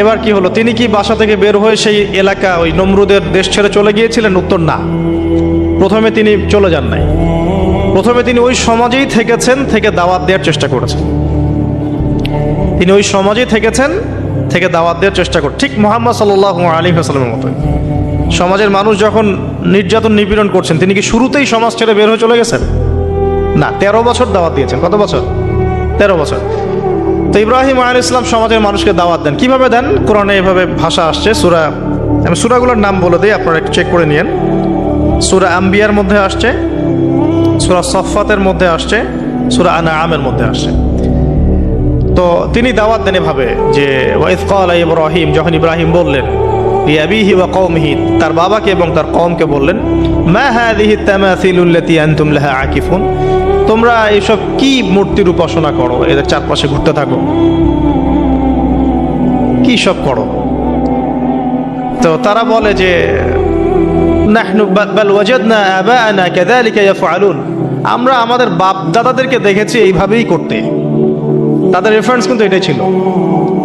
এবার কি হলো? তিনি কি বাসা থেকে বের হয়ে সেই এলাকা ওই নমরুদের দেশ ছেড়ে চলে গিয়েছিলেন? উত্তর না, প্রথমে তিনি চলে যান নাই। প্রথমে তিনি ওই সমাজেই থেকেছেন, থেকে দাওয়াত দেওয়ার চেষ্টা করেছেন। তিনি ওই সমাজেই থেকেছেন, থেকে দাওয়াত দেওয়ার চেষ্টা করেন, ঠিক মুহাম্মদ সাল্লাল্লাহু আলাইহি ওয়াসাল্লামের মতোই। সমাজের মানুষ যখন নির্যাতন নিপীড়ন করছেন, তিনি কি শুরুতেই সমাজ ছেড়ে বের হয়ে চলে গেছেন? না, 13 বছর দাওয়াত দিয়েছেন। কত বছর? 13 বছর। তো ইব্রাহিম আলাইহিস সালাম সমাজের মানুষকে দাওয়াত দেন। কিভাবে দেন? কোরআনে এভাবে ভাষা আসছে। আমি সূরাগুলোর নাম বলে দিই, আপনারা একটু চেক করে নিয়েন। সূরা আম্বিয়ার মধ্যে আসছে, সূরা সফফাতের মধ্যে আসছে, সূরা আনআমের মধ্যে আসছে। তো তিনি দাওয়াত দেন এভাবে যে ওয়াইজ ক্বালা ইব্রাহিম, যখন ইব্রাহিম বললেন লিআবিহি ওয়া কওমিহি, তার বাবাকে এবং তার কওমকে বললেন, মা হাযিহি তামাসিলুল্লাতী আনতুম লাহা আকিফুন, তোমরা এইসব কি মূর্তির উপাসনা করো, এদের চারপাশে ঘুরতে থাকো, কি সব করো? তো তারা বলে যে নাহনু বাল ওয়াজাদনা আবাআনা কাযালিকা ইয়াফআলুন, আমরা আমাদের বাপ দাদাদেরকে দেখেছি এইভাবেই করতে। তাদের রেফারেন্স কিন্তু এটাই ছিল,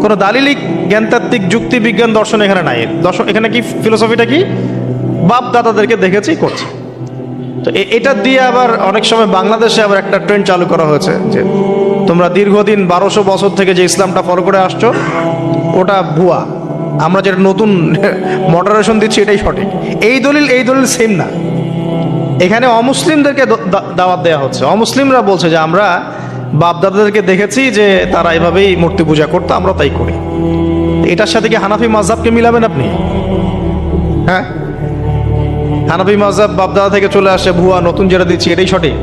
কোনো দালিলিক জ্ঞানতাত্ত্বিক যুক্তি বিজ্ঞান দর্শন এখানে নাই। দর্শন এখানে কি ফিলোসফিটা কি? বাপ দাদাদেরকে দেখেছি করছে। তো এটা দিয়ে আবার অনেক সময় বাংলাদেশে আবার একটা ট্রেন্ড চালু করা হয়েছে যে তোমরা দীর্ঘদিন 1200 বছর থেকে যে ইসলামটা ফলো করে আসছো ওটা ভুয়া, আমরা যেটা নতুন মডারেশন দিচ্ছি এটাই সঠিক। এই দলিল সেম না। এখানে অমুসলিমদেরকে দাওয়াত দেওয়া হচ্ছে। অমুসলিমরা বলছে যে আমরা বাপ দাদাদেরকে দেখেছি যে তারা এভাবেই মূর্তি পূজা করতো, আমরা তাই করি। এটার সাথে কি হানাফি মাযহাবকে মিলাবেন আপনি? হ্যাঁ, হানাফি মাযহাব বাপ দাদা থেকে চলে আসে, ভুয়া, নতুন যেটা দিচ্ছি এটাই সঠিক।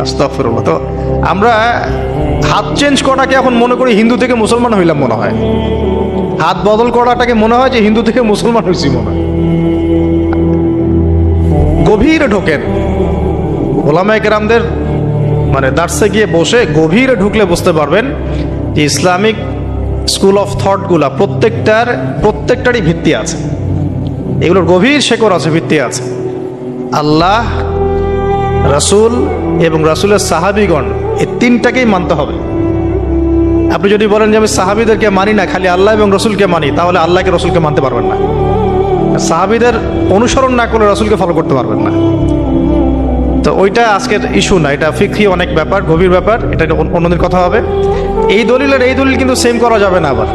আস্তাগফিরুল্লাহ। তো আমরা হাত চেঞ্জ করাটাকে এখন মনে করি হিন্দু থেকে মুসলমান হইলাম মনে হয়, হাত বদল করাটাকে মনে হয় যে হিন্দু থেকে মুসলমান হয়েছি মনে হয়। গভীরে ঢোকেন, ওলামায়ে কেরামদের মানে দার্সে গিয়ে বসে গভীরে ঢুকলে বুঝতে পারবেন যে ইসলামিক স্কুল অফ থটগুলা প্রত্যেকটারই ভিত্তি আছে, এগুলোর গভীর শেকড় আছে, ভিত্তি আছে। আল্লাহ, রাসূল এবং রাসূলের সাহাবীগণ, এই তিনটাকেই মানতে হবে। আপনি যদি বলেন যে আমি সাহাবীদেরকে মানি না, খালি আল্লাহ এবং রসুলকে মানি, তাহলে আল্লাহকে রসুলকে মানতে পারবেন না। সাহাবীদের অনুসরণ না করলে রসুলকে ফলো করতে পারবেন না। তো ওইটা আজকের ইস্যু না, এটা ফিকহি অনেক ব্যাপার, গভীর ব্যাপার, এটা অন্যদের কথা হবে। এই দলিল কিন্তু সেম করা যাবে না। আবার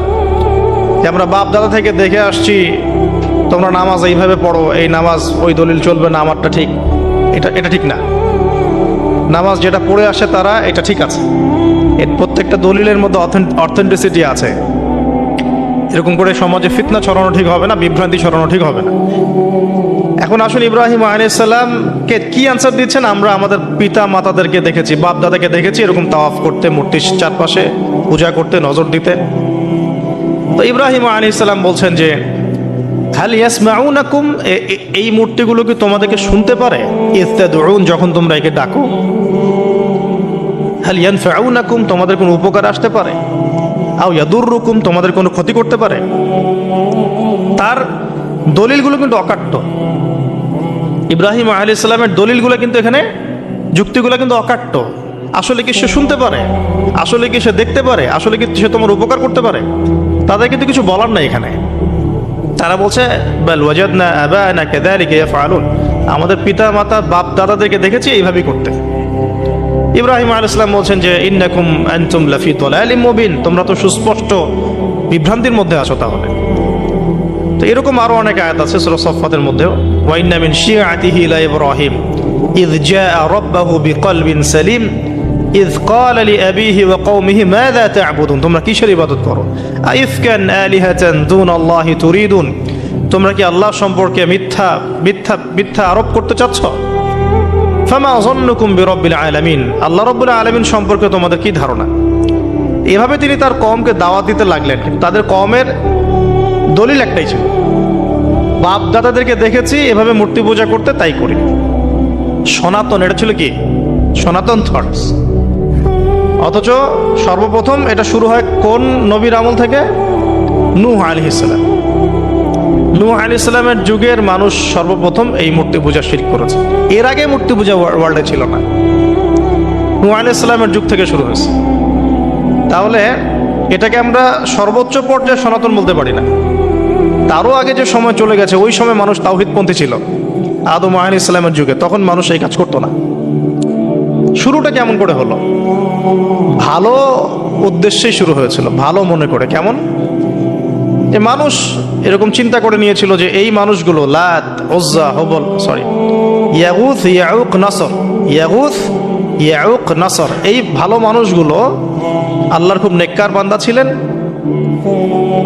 যে আমরা বাপ দাদা থেকে দেখে আসছি, তোমরা নামাজ এইভাবে পড়ো, এই নামাজ ওই দলিল চলবে না, আমারটা ঠিক, এটা ঠিক না। নামাজ যেটা পড়ে আসে তারা এটা ঠিক আছে, এর প্রত্যেকটা দলিলের মধ্যে অথেন্টিসিটি আছে। এরকম করে সমাজে ফিতনা ছড়ানো ঠিক হবে না, বিভ্রান্তি ছড়ানো ঠিক হবে না। এখন আসুন ইব্রাহিম আলাইহিস সালামকে কি আনসার দিচ্ছেন? আমরা আমাদের পিতা মাতাদেরকে দেখেছি, বাপ দাদাকে দেখেছি এরকম তাওয়াফ করতে, মূর্তির চারপাশে পূজা করতে, নজর দিতে। তো ইব্রাহিম আলাইহিস সালাম বলছেন যে হাল ইয়াসমাউনাকুম, এই মূর্তিগুলো কি তোমাদেরকে শুনতে পারে? ইস্তাদউন, যখন তোমরা একে ডাকো। হাল ইয়ানফাউনাকুম, তোমাদের কোনো উপকার আসতে পারে? আও ইয়াদুররুকুম, তোমাদের কোনো ক্ষতি করতে পারে? তার দলিলগুলো কিন্তু অকাট্য। ইব্রাহিম আলাইহিস সালামের দলিলগুলো কিন্তু এখানে, যুক্তিগুলো কিন্তু অকাট্য। আসলে কি সে শুনতে পারে? আসলে কি সে দেখতে পারে? আসলে কি সে তোমার উপকার করতে পারে? তাদের কিন্তু কিছু বলার নাই এখানে। তারা বলছে বাল ওয়াজাদনা আবানা কাযালিকা ইয়াফআলুন, আমাদের পিতা মাতা বাপ দাদাদেরকে দেখেছি এইভাবেই করতে। ইব্রাহিম আলাইহিস সালাম বলছেন যে ইন্নাকুম আনতুম লাফি দালালিম মুবিন, তোমরা তো সুস্পষ্ট বিভ্রান্তির মধ্যে আছো। তাহলে তো এরকম আরো অনেক আয়াত আছে সূরা সাফফাতের মধ্যেও, ওয়া ইন্না মিন শিআতিহি লা ইব্রাহিম ইয জাআ রাব্বাহু বিকলবিন সালিম ইয ক্বালা লিআবিহি ওয়া কওমিহি মাযা তা'বুদুন, তোমরা কিসের ইবাদত করো? আইফকান আলিহাতান দুনাল্লাহি তুরিদুন, তোমরা কি আল্লাহ সম্পর্কে মিথ্যা আরোপ করতে চাচ্ছ? ফামা যান্নুকুম বিরাব্বিল আলামিন, আল্লাহ রাব্বুল আলামিন সম্পর্কে তোমাদের কি ধারণা? এভাবে তিনি তার কওমকে দাওয়াত দিতে লাগলেন। তাদের কওমের দলিল একটাই ছিল, বাপ দাদাদেরকে দেখেছি এভাবে মূর্তি পূজা করতে, তাই করি। সনাতন, এটা ছিল কি? সনাতন থটস। অথচ সর্বপ্রথম এটা শুরু হয় কোন নবীর আমল থেকে? নূহ আলাইহিস সালাম। নূহ আলাইহিস সালামের যুগের মানুষ সর্বপ্রথম এই মূর্তি পূজা শিরক করেছে। এর আগে মূর্তি পূজা ওয়ার্ল্ডে ছিল না, নূহ আলাইহিস সালামের যুগ থেকে শুরু হয়েছে। তাহলে এটাকে আমরা সর্বোচ্চ পর্যায়ে সনাতন বলতে পারি না। তারও আগে যে সময় চলে গেছে, ওই সময় মানুষ তাওহীদপন্থী ছিল। আদম আলাইহিস সালামের যুগে তখন মানুষ এই কাজ করতো না। শুরুটা কেমন করে হলো? ভালো উদ্দেশ্যেই শুরু হয়েছিল, ভালো মনে করে। কেমন? যে মানুষ এরকম চিন্তা করে নিয়েছিল যে এই মানুষগুলো লাত, উজ্জা, হুবল, ইয়াগুথ, ইয়াউক, নাসর, ইয়াগুথ, ইয়াউক, নাসর, এই ভালো মানুষগুলো আল্লাহর খুব নেককার বান্দা ছিলেন।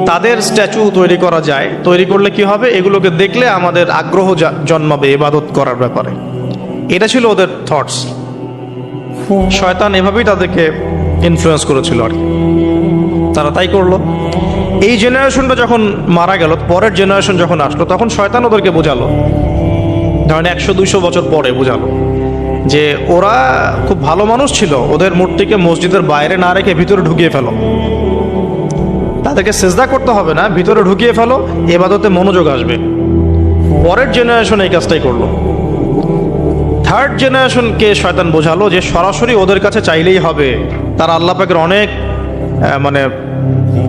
তাদের স্ট্যাচু তৈরি করা যায়, তৈরি করলে কি হবে? এগুলোকে দেখলে আমাদের আগ্রহ জন্মাবে ইবাদত করার ব্যাপারে। এটা ছিল ওদের থটস। শয়তান এভাবেই তাদেরকে ইনফ্লুয়েন্স করেছিল আর কি। তারা তাই করলো। এই জেনারেশনটা যখন মারা গেল, পরের জেনারেশন যখন আসলো, তখন শয়তান ওদেরকে বোঝালো, ধরেন 100-200 বছর পরে বোঝালো যে ওরা খুব ভালো মানুষ ছিল, ওদের মূর্তিকে মসজিদের বাইরে না রেখে ভিতরে ঢুকিয়ে ফেলো, তাদেরকে সেজদা করতে হবে না, ভিতরে ঢুকিয়ে ফেলো, ইবাদতে মনোযোগ আসবে। পরের জেনারেশন এই কাজটাই করলো। থার্ড জেনারেশনকে শয়তান বোঝালো যে সরাসরি ওদের কাছে চাইলেই হবে, তারা আল্লাহ পাকের অনেক মানে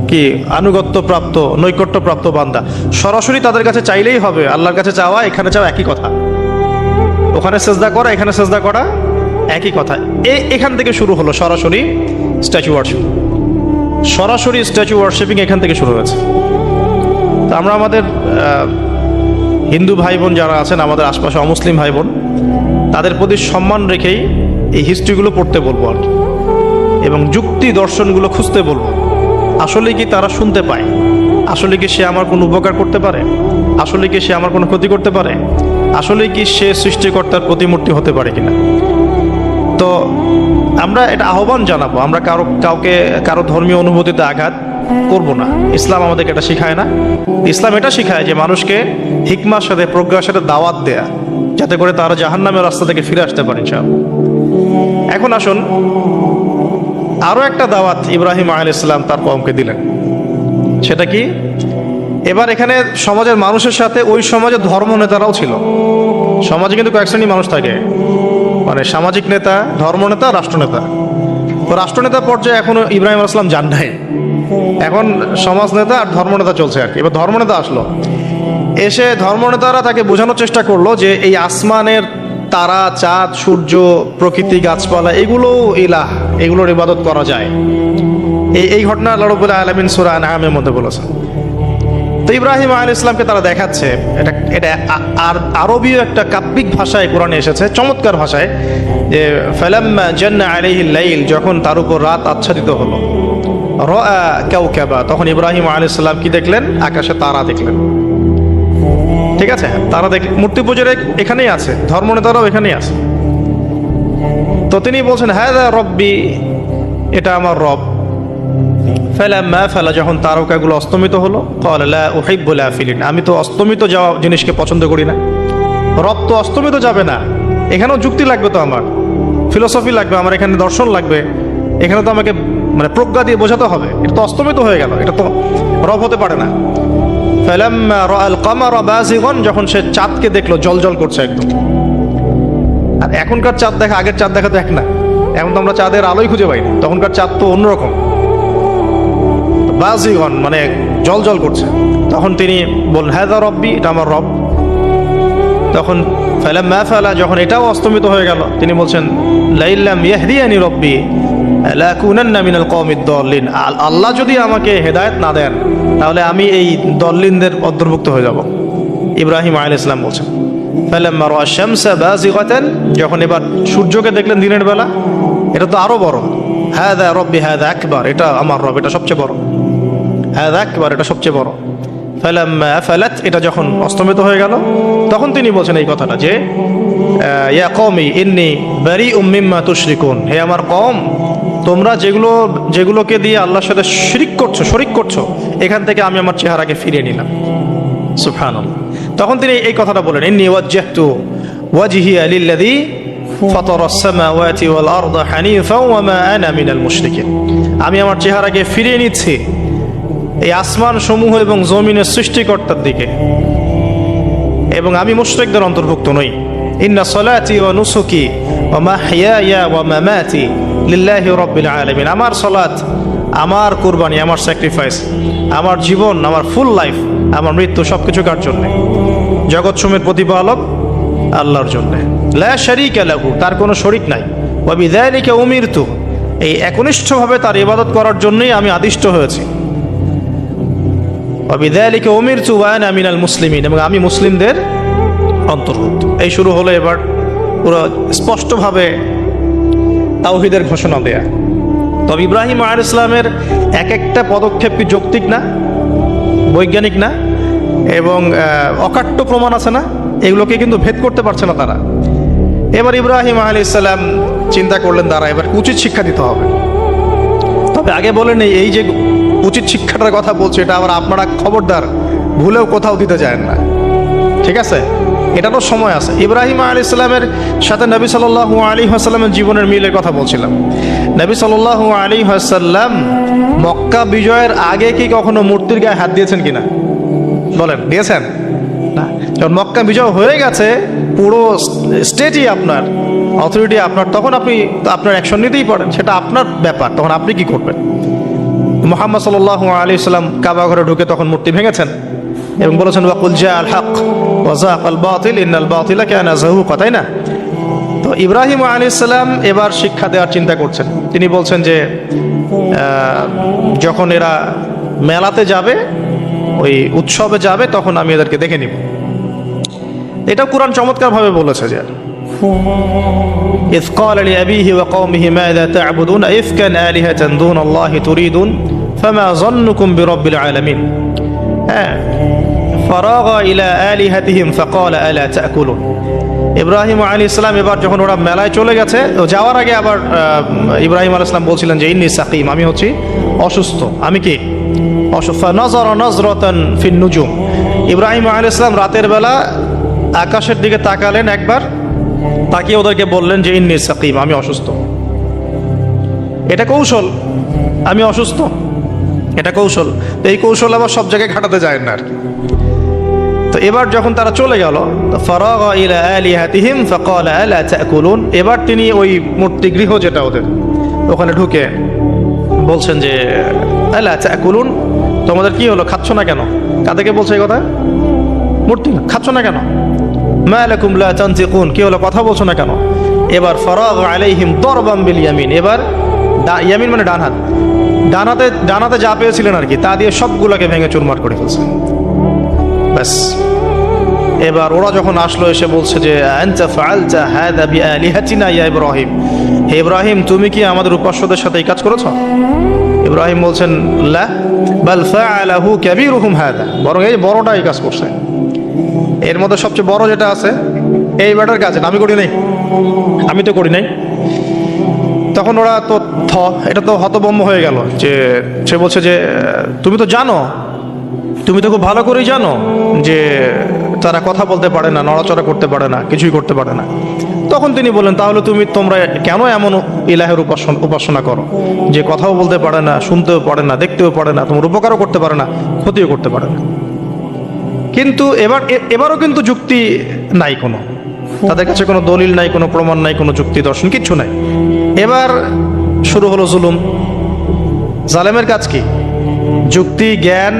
কি আনুগত্য প্রাপ্ত, নৈকট্য প্রাপ্ত বান্দা, সরাসরি তাদের কাছে চাইলেই হবে। আল্লাহর কাছে চাওয়া, এখানে চাওয়া একই কথা, ওখানে সেজদা করা, এখানে সেজদা করা একই কথা। এখান থেকে শুরু হলো সরাসরি স্ট্যাচু ওয়ার্শিপ। সরাসরি স্ট্যাচু ওয়ার্শিপিং এখান থেকে শুরু হয়েছে। তো আমরা আমাদের হিন্দু ভাই বোন যারা আছেন, আমাদের আশপাশে অমুসলিম ভাই বোন, তাদের প্রতি সম্মান রেখেই এই হিস্ট্রিগুলো পড়তে বলবো আর কি, এবং যুক্তি দর্শনগুলো খুঁজতে বলবো। আসলে কি তারা শুনতে পায়? আসলে কি সে আমার কোনো উপকার করতে পারে? আসলে কি সে আমার কোনো ক্ষতি করতে পারে? আসলে কি সে সৃষ্টিকর্তার প্রতিমূর্তি হতে পারে কিনা? তো আমরা এটা আহ্বান জানাবো, আমরা কারো ধর্মীয় অনুভূতিতে আঘাত করব না। ইসলাম আমাদেরকে এটা শিখায় না। ইসলাম এটা শিখায় যে মানুষকে হিকমার সাথে, প্রজ্ঞার সাথে দাওয়াত দেয়া, যাতে করে তারা জাহান্নামের রাস্তা থেকে ফিরে আসতে পারে ইনশাআল্লাহ। এখন আসুন, আরো একটা দাওয়াত ইব্রাহিম আলাইহিস সালাম তার কওমকে দিলেন। সেটা কি? এবার এখানে সমাজের মানুষের সাথে ওই সমাজের ধর্ম নেতারাও ছিল। সমাজে কিন্তু কয়েক শ্রেণীর মানুষ থাকে, মানে সামাজিক নেতা, ধর্মনেতা, রাষ্ট্রনেতা। তো রাষ্ট্রনেতা পর্যায়ে এখনো ইব্রাহিম আলাইহিস সালাম যান নাই, এখন সমাজ নেতা আর ধর্মনেতা চলছে আর কি। এবার ধর্মনেতা আসলো, এসে ধর্মনেতারা তাকে বোঝানোর চেষ্টা করলো যে এই আসমানের তারা, চাঁদ, সূর্য, প্রকৃতি, গাছপালা, এগুলো ইলাহ, এগুলোর ইবাদত করা যায়। এই ঘটনা আল্লাহ রাব্বুল আলামিন সূরা আনআমের মধ্যে বলেছেন। তো ইব্রাহিম আলাইহিস সালামকে তারা দেখাচ্ছে, এটা আরবীয় একটা কাব্যিক ভাষায় কোরআনে এসেছে, চমৎকার ভাষায়, যে ফালাম্মা জান্না আলাইহিল লাইল, যখন তার উপর রাত আচ্ছাদিত হলো, রাআ কাওকাবা, তখন ইব্রাহিম আলাইহিস সালাম কি দেখলেন? আকাশে তারা দেখলেন। ঠিক আছে, তারা দেখ, মূর্তি পূজার এখানেই আছে, ধর্মনেতারাও এখানেই আছে। তো তিনি বলছেন হাযা রব্বি, এটা আমার রব। ফালাম্মা ফালা, যখন তারকাগুলো অস্তমিত হলো, ক্বালা লা উহিব্বুল আফিলিন, আমি তো অস্তমিত যাওয়া জিনিসকে পছন্দ করি না। রব তো অস্তমিত যাবে না, এখানেও যুক্তি লাগবে, তো আমার ফিলোসফি লাগবে, আমার এখানে দর্শন লাগবে, এখানে তো আমাকে মানে প্রজ্ঞা দিয়ে বোঝাতে হবে। এটা তো অস্তমিত হয়ে গেল, এটা তো রব হতে পারে না। ফালাম্মা রাআল কামারা বাযিগান, যখন সে চাঁদকে দেখলো জলজল করছে একদম। আর এখনকার চাঁদ দেখা আগের চাঁদ দেখা তো এক না, এখন তো আমরা চাঁদের আলোই খুঁজে পাই না, তখনকার চাঁদ তো অন্যরকম। বাযিগান মানে জলজল করছে। তখন তিনি বললেন হাযা রব্বি, এটা আমার রব। তখন ফালাম্মা ফালা, যখন এটাও অস্তমিত হয়ে গেল, তিনি বলছেন লাইল্লাম ইয়াহদিয়ানি রব্বি লাকুনান্না মিনাল কওমিদ দাল্লিন, আল্লাহ যদি আমাকে হেদায়েত না দেন তাহলে আমি এই দল্লিনদের অন্তর্ভুক্ত হয়ে যাব। ইব্রাহিম আলাইহিস সালাম বলছেন ফালাম্মা রাআ শামসা বাযিগাতান, যখন এবার সূর্যকে দেখলেন দিনের বেলা, এটা তো আরো বড়। হাযা রব্বি হাযা আকবার, এটা আমার রব, এটা সবচেয়ে বড়। হাযা আকবার, এটা সবচেয়ে বড়। ফালাম্মা আফালাত, এটা যখন অস্তমিত হয়ে গেল, তখন তিনি বলছেন এই কথাটা যে ইয়া কওমি ইন্নী বারিউম মিম্মা তুশরিকুন, হে আমার কওম, তোমরা যেগুলোকে দিয়ে আল্লাহর সাথে শরিক করছো, এখান থেকে আমি আমার চেহারাকে ফিরিয়ে নিলাম। সুবহানাল্লাহ। তখন তিনি এই কথাটা বলেন ইন্নী ওয়াজ্জাহতু ওয়াজহিয়া লিল্লাযী ফাতারাস সামাওয়াতি ওয়াল আরদা হানিফাও ওয়া মা আনা মিনাল মুশরিকিন, আমি আমার চেহারাকে ফিরিয়ে নিচ্ছি এই আসমান সমূহ এবং জমিনের সৃষ্টিকর্তার দিকে, এবং আমি মুশরিকদের অন্তর্ভুক্ত নই। ইন্না সলাতি ওয়া নুসুকি ওয়া মাহইয়ায়া ওয়া মামাতি লিল্লাহি রাব্বিল আলামিন, আমার সালাত, আমার কুরবানি, আমার স্যাক্রিফাইস, আমার জীবন, আমার ফুল লাইফ, আমার মৃত্যু, সবকিছু কার জন্য? জগৎসমূহের প্রতিপালক আল্লাহর জন্য। লা শারীকা লাহু, তার কোনো শরীক নাই। ওয়া বিযালিকা উমিরতু, এই একনিষ্ঠভাবে তার ইবাদত করার জন্যই আমি আদিষ্ট হয়েছি। ওয়া বিযালিকা উমিরতু ওয়া আনা মিনাল মুসলিমিন, এবং আমি মুসলিমদের অন্তর্ভুক্ত। এই শুরু হলো এবার পুরো স্পষ্টভাবে তাওহীদের ঘোষণা দেয়া। তবে ইব্রাহিম আলাইহিস সালামের এক একটা পদক্ষেপ কি যৌক্তিক না, বৈজ্ঞানিক না, এবং অকাট্য প্রমাণ আছে না, এগুলোকে কিন্তু ভেদ করতে পারছে না তারা। এবার ইব্রাহিম আলাইহিস সালাম চিন্তা করলেন তারা এবার উচিত শিক্ষা দিতে হবে। তবে আগে বলেন এই যে উচিত শিক্ষাটার কথা বলছে, এটা আবার আপনারা খবরদার ভুলেও কোথাও দিতে যায় না, ঠিক আছে? এটারও সময় আছে। ইব্রাহিম আলাইহিস সালামের সাথে নবী সাল্লাল্লাহু আলাইহি ওয়াসাল্লামের জীবনের মিলের কথা বলছিলাম। নবী সাল্লাল্লাহু আলাইহি ওয়াসাল্লাম মক্কা বিজয়ের আগে কি কখনো মূর্তির গায়ে হাত দিয়েছেন কিনা বলেন? দিয়েছেন না। যখন মক্কা বিজয় হয়ে গেছে, পুরো স্টেটই আপনার, অথরিটি আপনার, তখন আপনি আপনার অ্যাকশন নিতেই পারেন, সেটা আপনার ব্যাপার, তখন আপনি কি করবেন? মুহাম্মদ সাল্লাল্লাহু আলাইহি ওয়াসাল্লাম কাবা ঘরে ঢুকে তখন মূর্তি ভেঙেছেন এবং বলেছেন ওয়াকুল জাআল হক ওয়া যাকাল বাতিল ইন্নাল বাতিলা কানা যাহুকা, তাই না? তো ইব্রাহিম আলাইহিস সালাম এবার শিক্ষা দেওয়ার চিন্তা করছেন। তিনি বলছেন যে যখন এরা মেলাতে যাবে, ওই উৎসবে যাবে, তখন আমি এদেরকে দেখে নিব। এটা কুরআন চমৎকারভাবে বলেছে যে إذ قال لأبيه وقومه ماذا تعبدون أئفكا آلهة دون الله تريدون فما ظنكم برب العالمين فراغ إلى آلهتهم فقال ألا تأكلون। ইব্রাহিম আলাইহিস সালাম এবার যখন ওরা মেলায় চলে গেছে, যাওয়ার আগে আবার ইব্রাহিম আলাইহিস সালাম বলছিলেন যে ইন্নী সাকিম, আমি হচ্ছি অসুস্থ, আমি কি ফানাযারা নাযরাতান ফিন নুজুম, ইব্রাহিম আলাইহিস সালাম রাতের বেলা আকাশের দিকে তাকালেন একবার, তাকিয়ে ওদেরকে বললেন যে ইন্নী সাকিম, আমি অসুস্থ। এটা কৌশল, আমি অসুস্থ, এটা কৌশল। তো এই কৌশল আবার সব জায়গায় খাটাতে যায় না আর কি। তো এবার যখন তারা চলে গেল, ফারাগা ইলা আলিহাতিহিম ফাকালা আলা তাকুলুন, এবার তিনি ওই মূর্তি গৃহ যেটা ওদের, ওখানে ঢুকে বলছেন যে আলা তাকুলুন, তোমাদের কি হলো, খাচ্ছ না কেন? কাদেরকে বলছে এই কথা? মূর্তি, খাচ্ছ না কেন? মা লাকুম লা তানতিকুন, কি হলো, কথা বলছো না কেন? এবার ফারাগা আলাইহিম দরবাম বিল ইয়ামিন, এবার ইয়ামিন মানে ডান হাত, ডানাতে যা পেয়েছিলেন আর কি, তা দিয়ে সবগুলোকে ভেঙে চুরমার করে ফেলছে। ব্যাস, এবার ওরা যখন আসলো এসে বলছে যে আনতা ফাআলতা হাযা বিআলিহাতিনা ইয়া ইব্রাহিম, হে ইব্রাহিম তুমি কি আমাদের উপাস্যদের সাথে এই কাজ করেছো? ইব্রাহিম বলছেন লা বাল ফাআলাহু কাবীরুহুম হাযা, বরং এই বড়টা এই কাজ করছে। এর মধ্যে সবচেয়ে বড় যেটা আছে এই ব্যাটার কাজ, আমি করি নাই, আমি তো করি নাই। তখন ওরা তো এটা তো হতভম্ব হয়ে গেল, যে সে বলছে যে তুমি তো জানো, তুমি তো খুব ভালো করেই জানো যে তারা কথা বলতে পারে না, নড়াচড়া করতে পারে না, কিছুই করতে পারে না। তখন তিনি বললেন তাহলে তোমরা কেন এমন ইলাহের উপাসনা করো যে কথাও বলতে পারে না, শুনতেও পারে না, দেখতেও পারে না, তোমার উপকারও করতে পারে না, ক্ষতিও করতে পারে না। কিন্তু এবারও কিন্তু যুক্তি নাই, কোনো তাদের কাছে কোনো দলিল নাই, কোনো প্রমাণ নাই, কোনো যুক্তি দর্শন কিচ্ছু নাই। এবার শুরু হলো জুলুম। জালেমের কাজ কি? যুক্তি, জ্ঞান,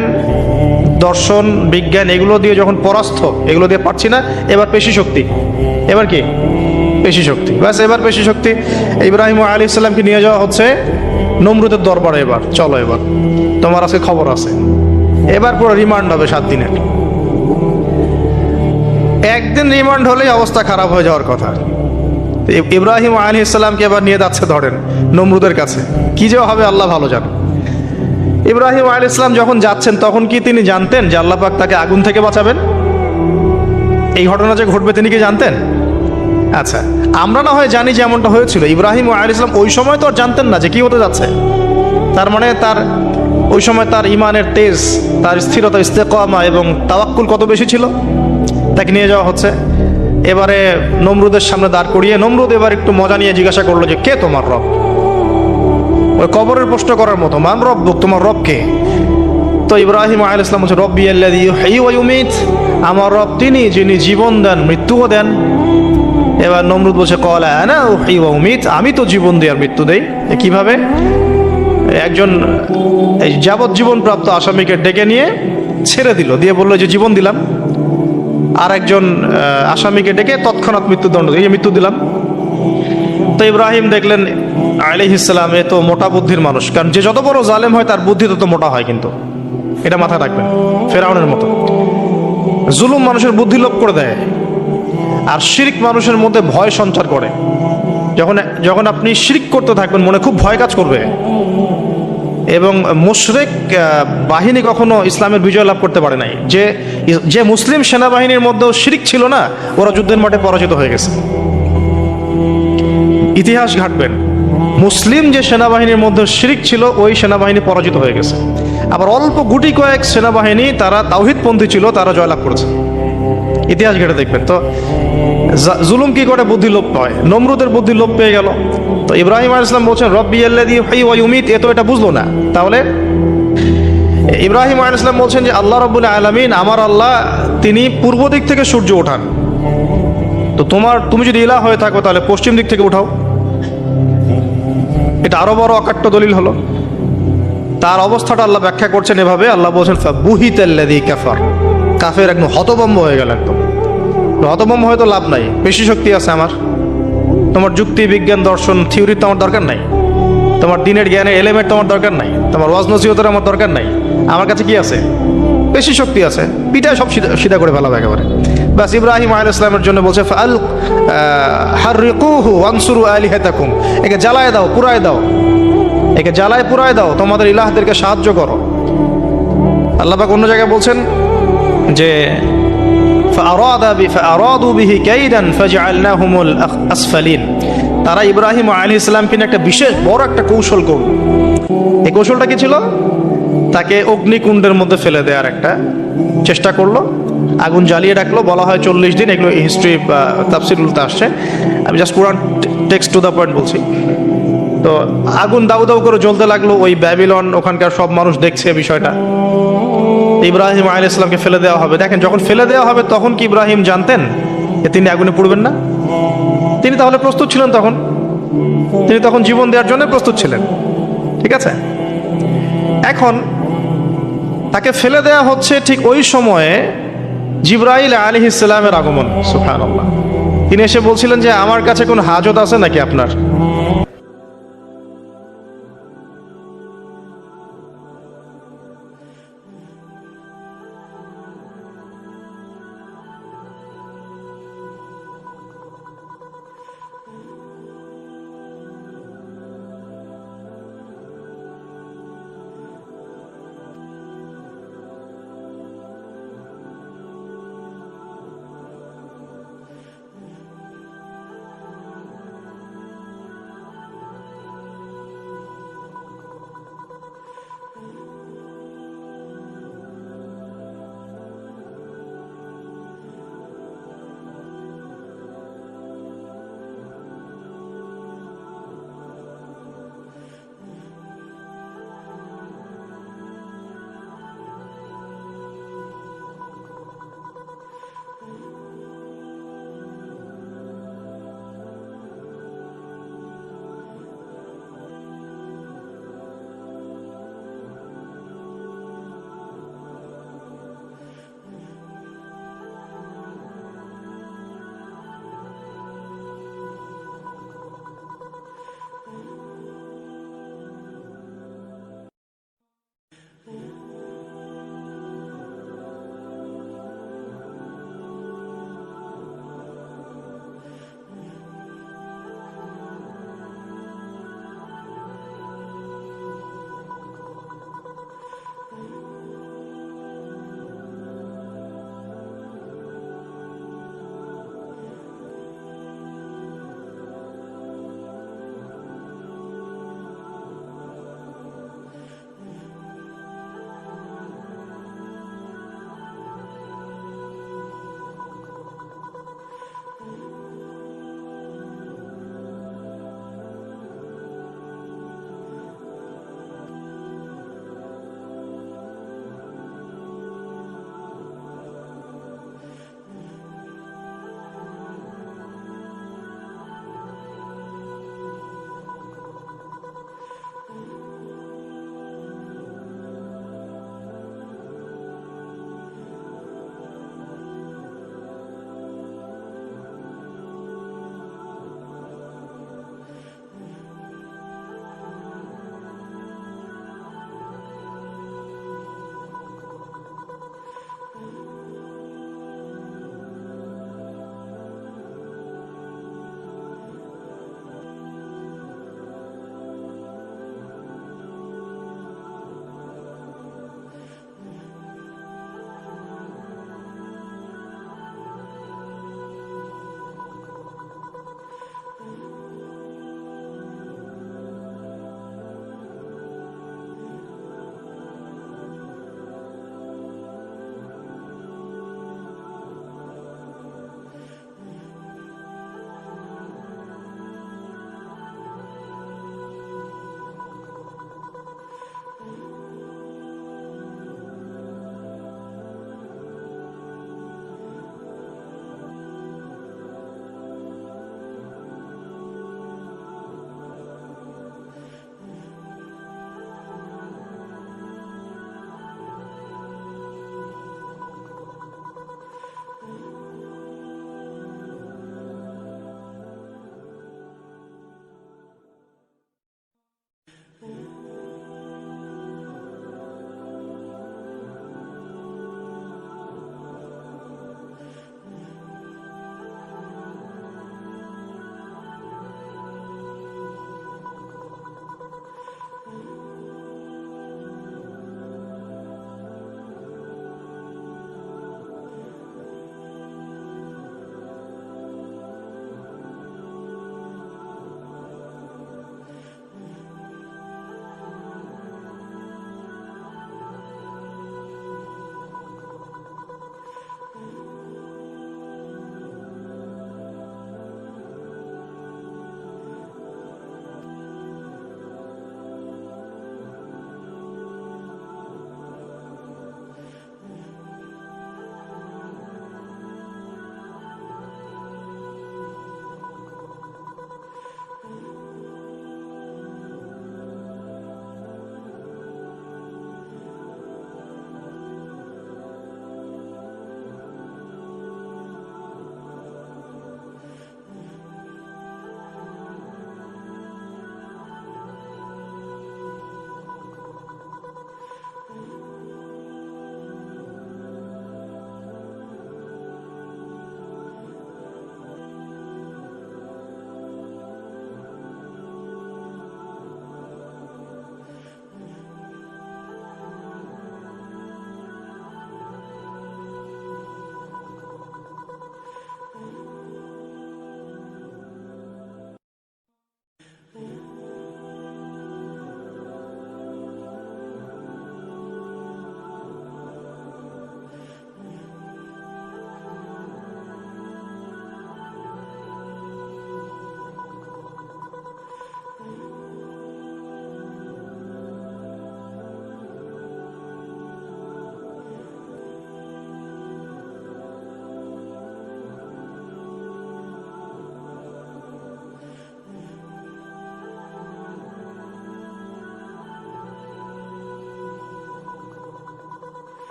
দর্শন, বিজ্ঞান এগুলো দিয়ে যখন পরাস্ত, এগুলো দিয়ে পারছি না, এবার পেশি শক্তি। এবার কি? পেশি শক্তি। ব্যাস, এবার পেশি শক্তি। ইব্রাহিম আলাইহিস সালামকে নিয়ে যাওয়া হচ্ছে নমরুদের দরবারে। এবার চলো, এবার তোমার আজকে খবর আছে। এবার পুরো রিমান্ড হবে 7 দিনের। একদিন রিমান্ড হলেই অবস্থা খারাপ হয়ে যাওয়ার কথা। ইব্রাহিম আলাইহিস সালামকে এবার নিয়ে যাচ্ছে ধরেন নমরুদের কাছে, কি যে হবে আল্লাহ ভালো জানেন। ইব্রাহিম আলাইহিস সালাম যখন যাচ্ছেন তখন কি তিনি জানতেন যে আল্লাহ পাক তাকে আগুন থেকে বাঁচাবেন? এই ঘটনা যে ঘটবে তিনি কি জানতেন? আচ্ছা, আমরা না হয় জানি যে এমনটা হয়েছিল। ইব্রাহিম আলাইহিস সালাম ওই সময় তো আর জানতেন না যে কি হতে যাচ্ছে। তার মানে তার ওই সময় তার ইমানের তেজ, তার স্থিরতা, ইস্তেকামা এবং তাওয়াক্কুল কত বেশি ছিল। তাকে নিয়ে যাওয়া হচ্ছে। এবারে নমরুদের সামনে দাঁড় করিয়ে নমরুদ এবার একটু মজা নিয়ে জিজ্ঞাসা করলো যে কে তোমার রব? ওই কবরের প্রশ্ন করার মতো, মান রব্বুক, তোমার রব কে? তো ইব্রাহিম আলাইহিস সালাম বলছে রব্বি আল্লাযী ইউহয়ী ওয়া ইউমীত, আমার রব তিনি যিনি জীবন দেন মৃত্যুও দেন। এবার নমরুদ বলছে ক্বালা আনা উহয়ী ওয়া উমীত, আমি তো জীবন দিই আর মৃত্যু দেই। কিভাবে? একজন যাবজ্জীবন প্রাপ্ত আসামিকে ডেকে নিয়ে ছেড়ে দিল, দিয়ে বললো যে জীবন দিলাম। আর একজন আসামিকে ডেকে তৎক্ষণাৎ মৃত্যুদণ্ড দিয়ে মৃত্যু দিলাম। তো ইব্রাহিম দেখলেন আলাইহিস সালাম এ তো মোটা বুদ্ধির মানুষ, কারণ যে যত বড় জালেম হয় তার বুদ্ধি তত মোটা হয়, কিন্তু এটা মাথায় রাখবেন। ফেরাউনের মতো জুলুম মানুষের বুদ্ধি লোপ করে দেয়, আর শিরক মানুষের মধ্যে ভয় সঞ্চার করে। যখন আপনি শিরক করতে থাকবেন মনে খুব ভয় কাজ করবে। এবং মুশরিক বাহিনী কখনো ইসলামের বিজয় লাভ করতে পারে নাই। যে মুসলিম সেনাবাহিনীর মধ্যেও শিরক ছিল না, ওরা যুদ্ধের মাঠে পরাজিত হয়ে গেছে। ইতিহাস ঘাটবেন, মুসলিম যে সেনাবাহিনীর মধ্যে শিরক ছিল ওই সেনাবাহিনী পরাজিত হয়ে গেছে। আবার অল্প গুটি কয়েক সেনাবাহিনী তারা তাওহীদপন্থী ছিল, তারা জয়লাভ করেছে। ইতিহাস ঘেটে দেখবেন। তো জুলুম কি করে? বুদ্ধি লোপ পায়। নমরুদের বুদ্ধি লোপ পেয়ে গেল। তো ইব্রাহিম আলাইহিস সালাম বলছেন রব্বি আল্লাযী ইউহয়ী ওয়া ইউমীত, এ তো এটা বুঝলো না। তাহলে ইব্রাহিম আলাইহিস সালাম বলছেন যে আল্লাহ রাব্বুল আলামিন, আমার আল্লাহ তিনি পূর্ব দিক থেকে সূর্য ওঠান। তো তুমি যদি ইলাহ হয়ে থাকো তাহলে পশ্চিম দিক থেকে উঠাও। এটা আরো বড় অকাট্য দলিল হলো। তার অবস্থাটা আল্লাহ ব্যাখ্যা করছেন এভাবে, আল্লাহ বলছেন ফাবুহিতাল্লাযী কাফার, কাফের একদম হতভম্ব হয়ে গেল। একদম হতভম্ব হয়তো লাভ নাই, বেশি শক্তি আছে আমার। তোমার যুক্তি, বিজ্ঞান, দর্শন, থিওরির তো আমার দরকার নাই। তোমার দিনের জ্ঞানের এলিমেন্ট তোমার দরকার নাই। তোমার ওয়াজ নসিহতের আমার দরকার নাই। আমার কাছে কি আছে? বেশি শক্তি আছে। পিঠায় সব সিধা করে ফেলাবে একেবারে। বাস, ইব্রাহিম আলাইহিস সালামের জন্য বলছে ফাল হাররিকুহু ওয়ানসুরু আলিহাতাকুম, একে জ্বালায় দাও, পুরায় দাও, একে জ্বালায় পুরায় দাও, তোমাদের ইলাহদেরকে সাহায্য করো। আল্লাহ পাক অন্য জায়গায় বলছেন যে ফাআরাদু বিহি কাইদান ফাজআলনাহুমুল আসফালিন, তারা ইব্রাহিম আলাইহিস সালামকে নিয়ে একটা বিশেষ বড় একটা কৌশল করল। এই কৌশলটা কি ছিল? তাকে অগ্নিকুণ্ডের মধ্যে ফেলে দেওয়ার একটা চেষ্টা করলো, আগুন জ্বালিয়ে রাখলো। বলা হয় 40 দিন, এগুলো হিস্ট্রি তাফসিরুলতে আসছে, আমি just Quran text to the point বলছি। তো আগুন দাউ দাউ করে জ্বলতে লাগলো, ওই ব্যাবিলন, ওখানকার সব মানুষ দেখছে বিষয়টা। ইব্রাহিম আলাইহিস সালামকে ফেলে দেওয়া হবে। দেখেন, যখন ফেলে দেওয়া হবে তখন কি ইব্রাহিম জানতেন যে তিনি আগুনে পুড়বেন না? তিনি তাহলে প্রস্তুত ছিলেন, তিনি তখন জীবন দেওয়ার জন্য প্রস্তুত ছিলেন। ঠিক আছে, এখন তাকে ফেলে দেওয়া হচ্ছে, ঠিক ওই সময়ে জিবরাইল আলাইহিস সালামের আগমন। সুবহানাল্লাহ। তিনি এসে বলছিলেন যে আমার কাছে কোন হাজত আছে নাকি আপনার?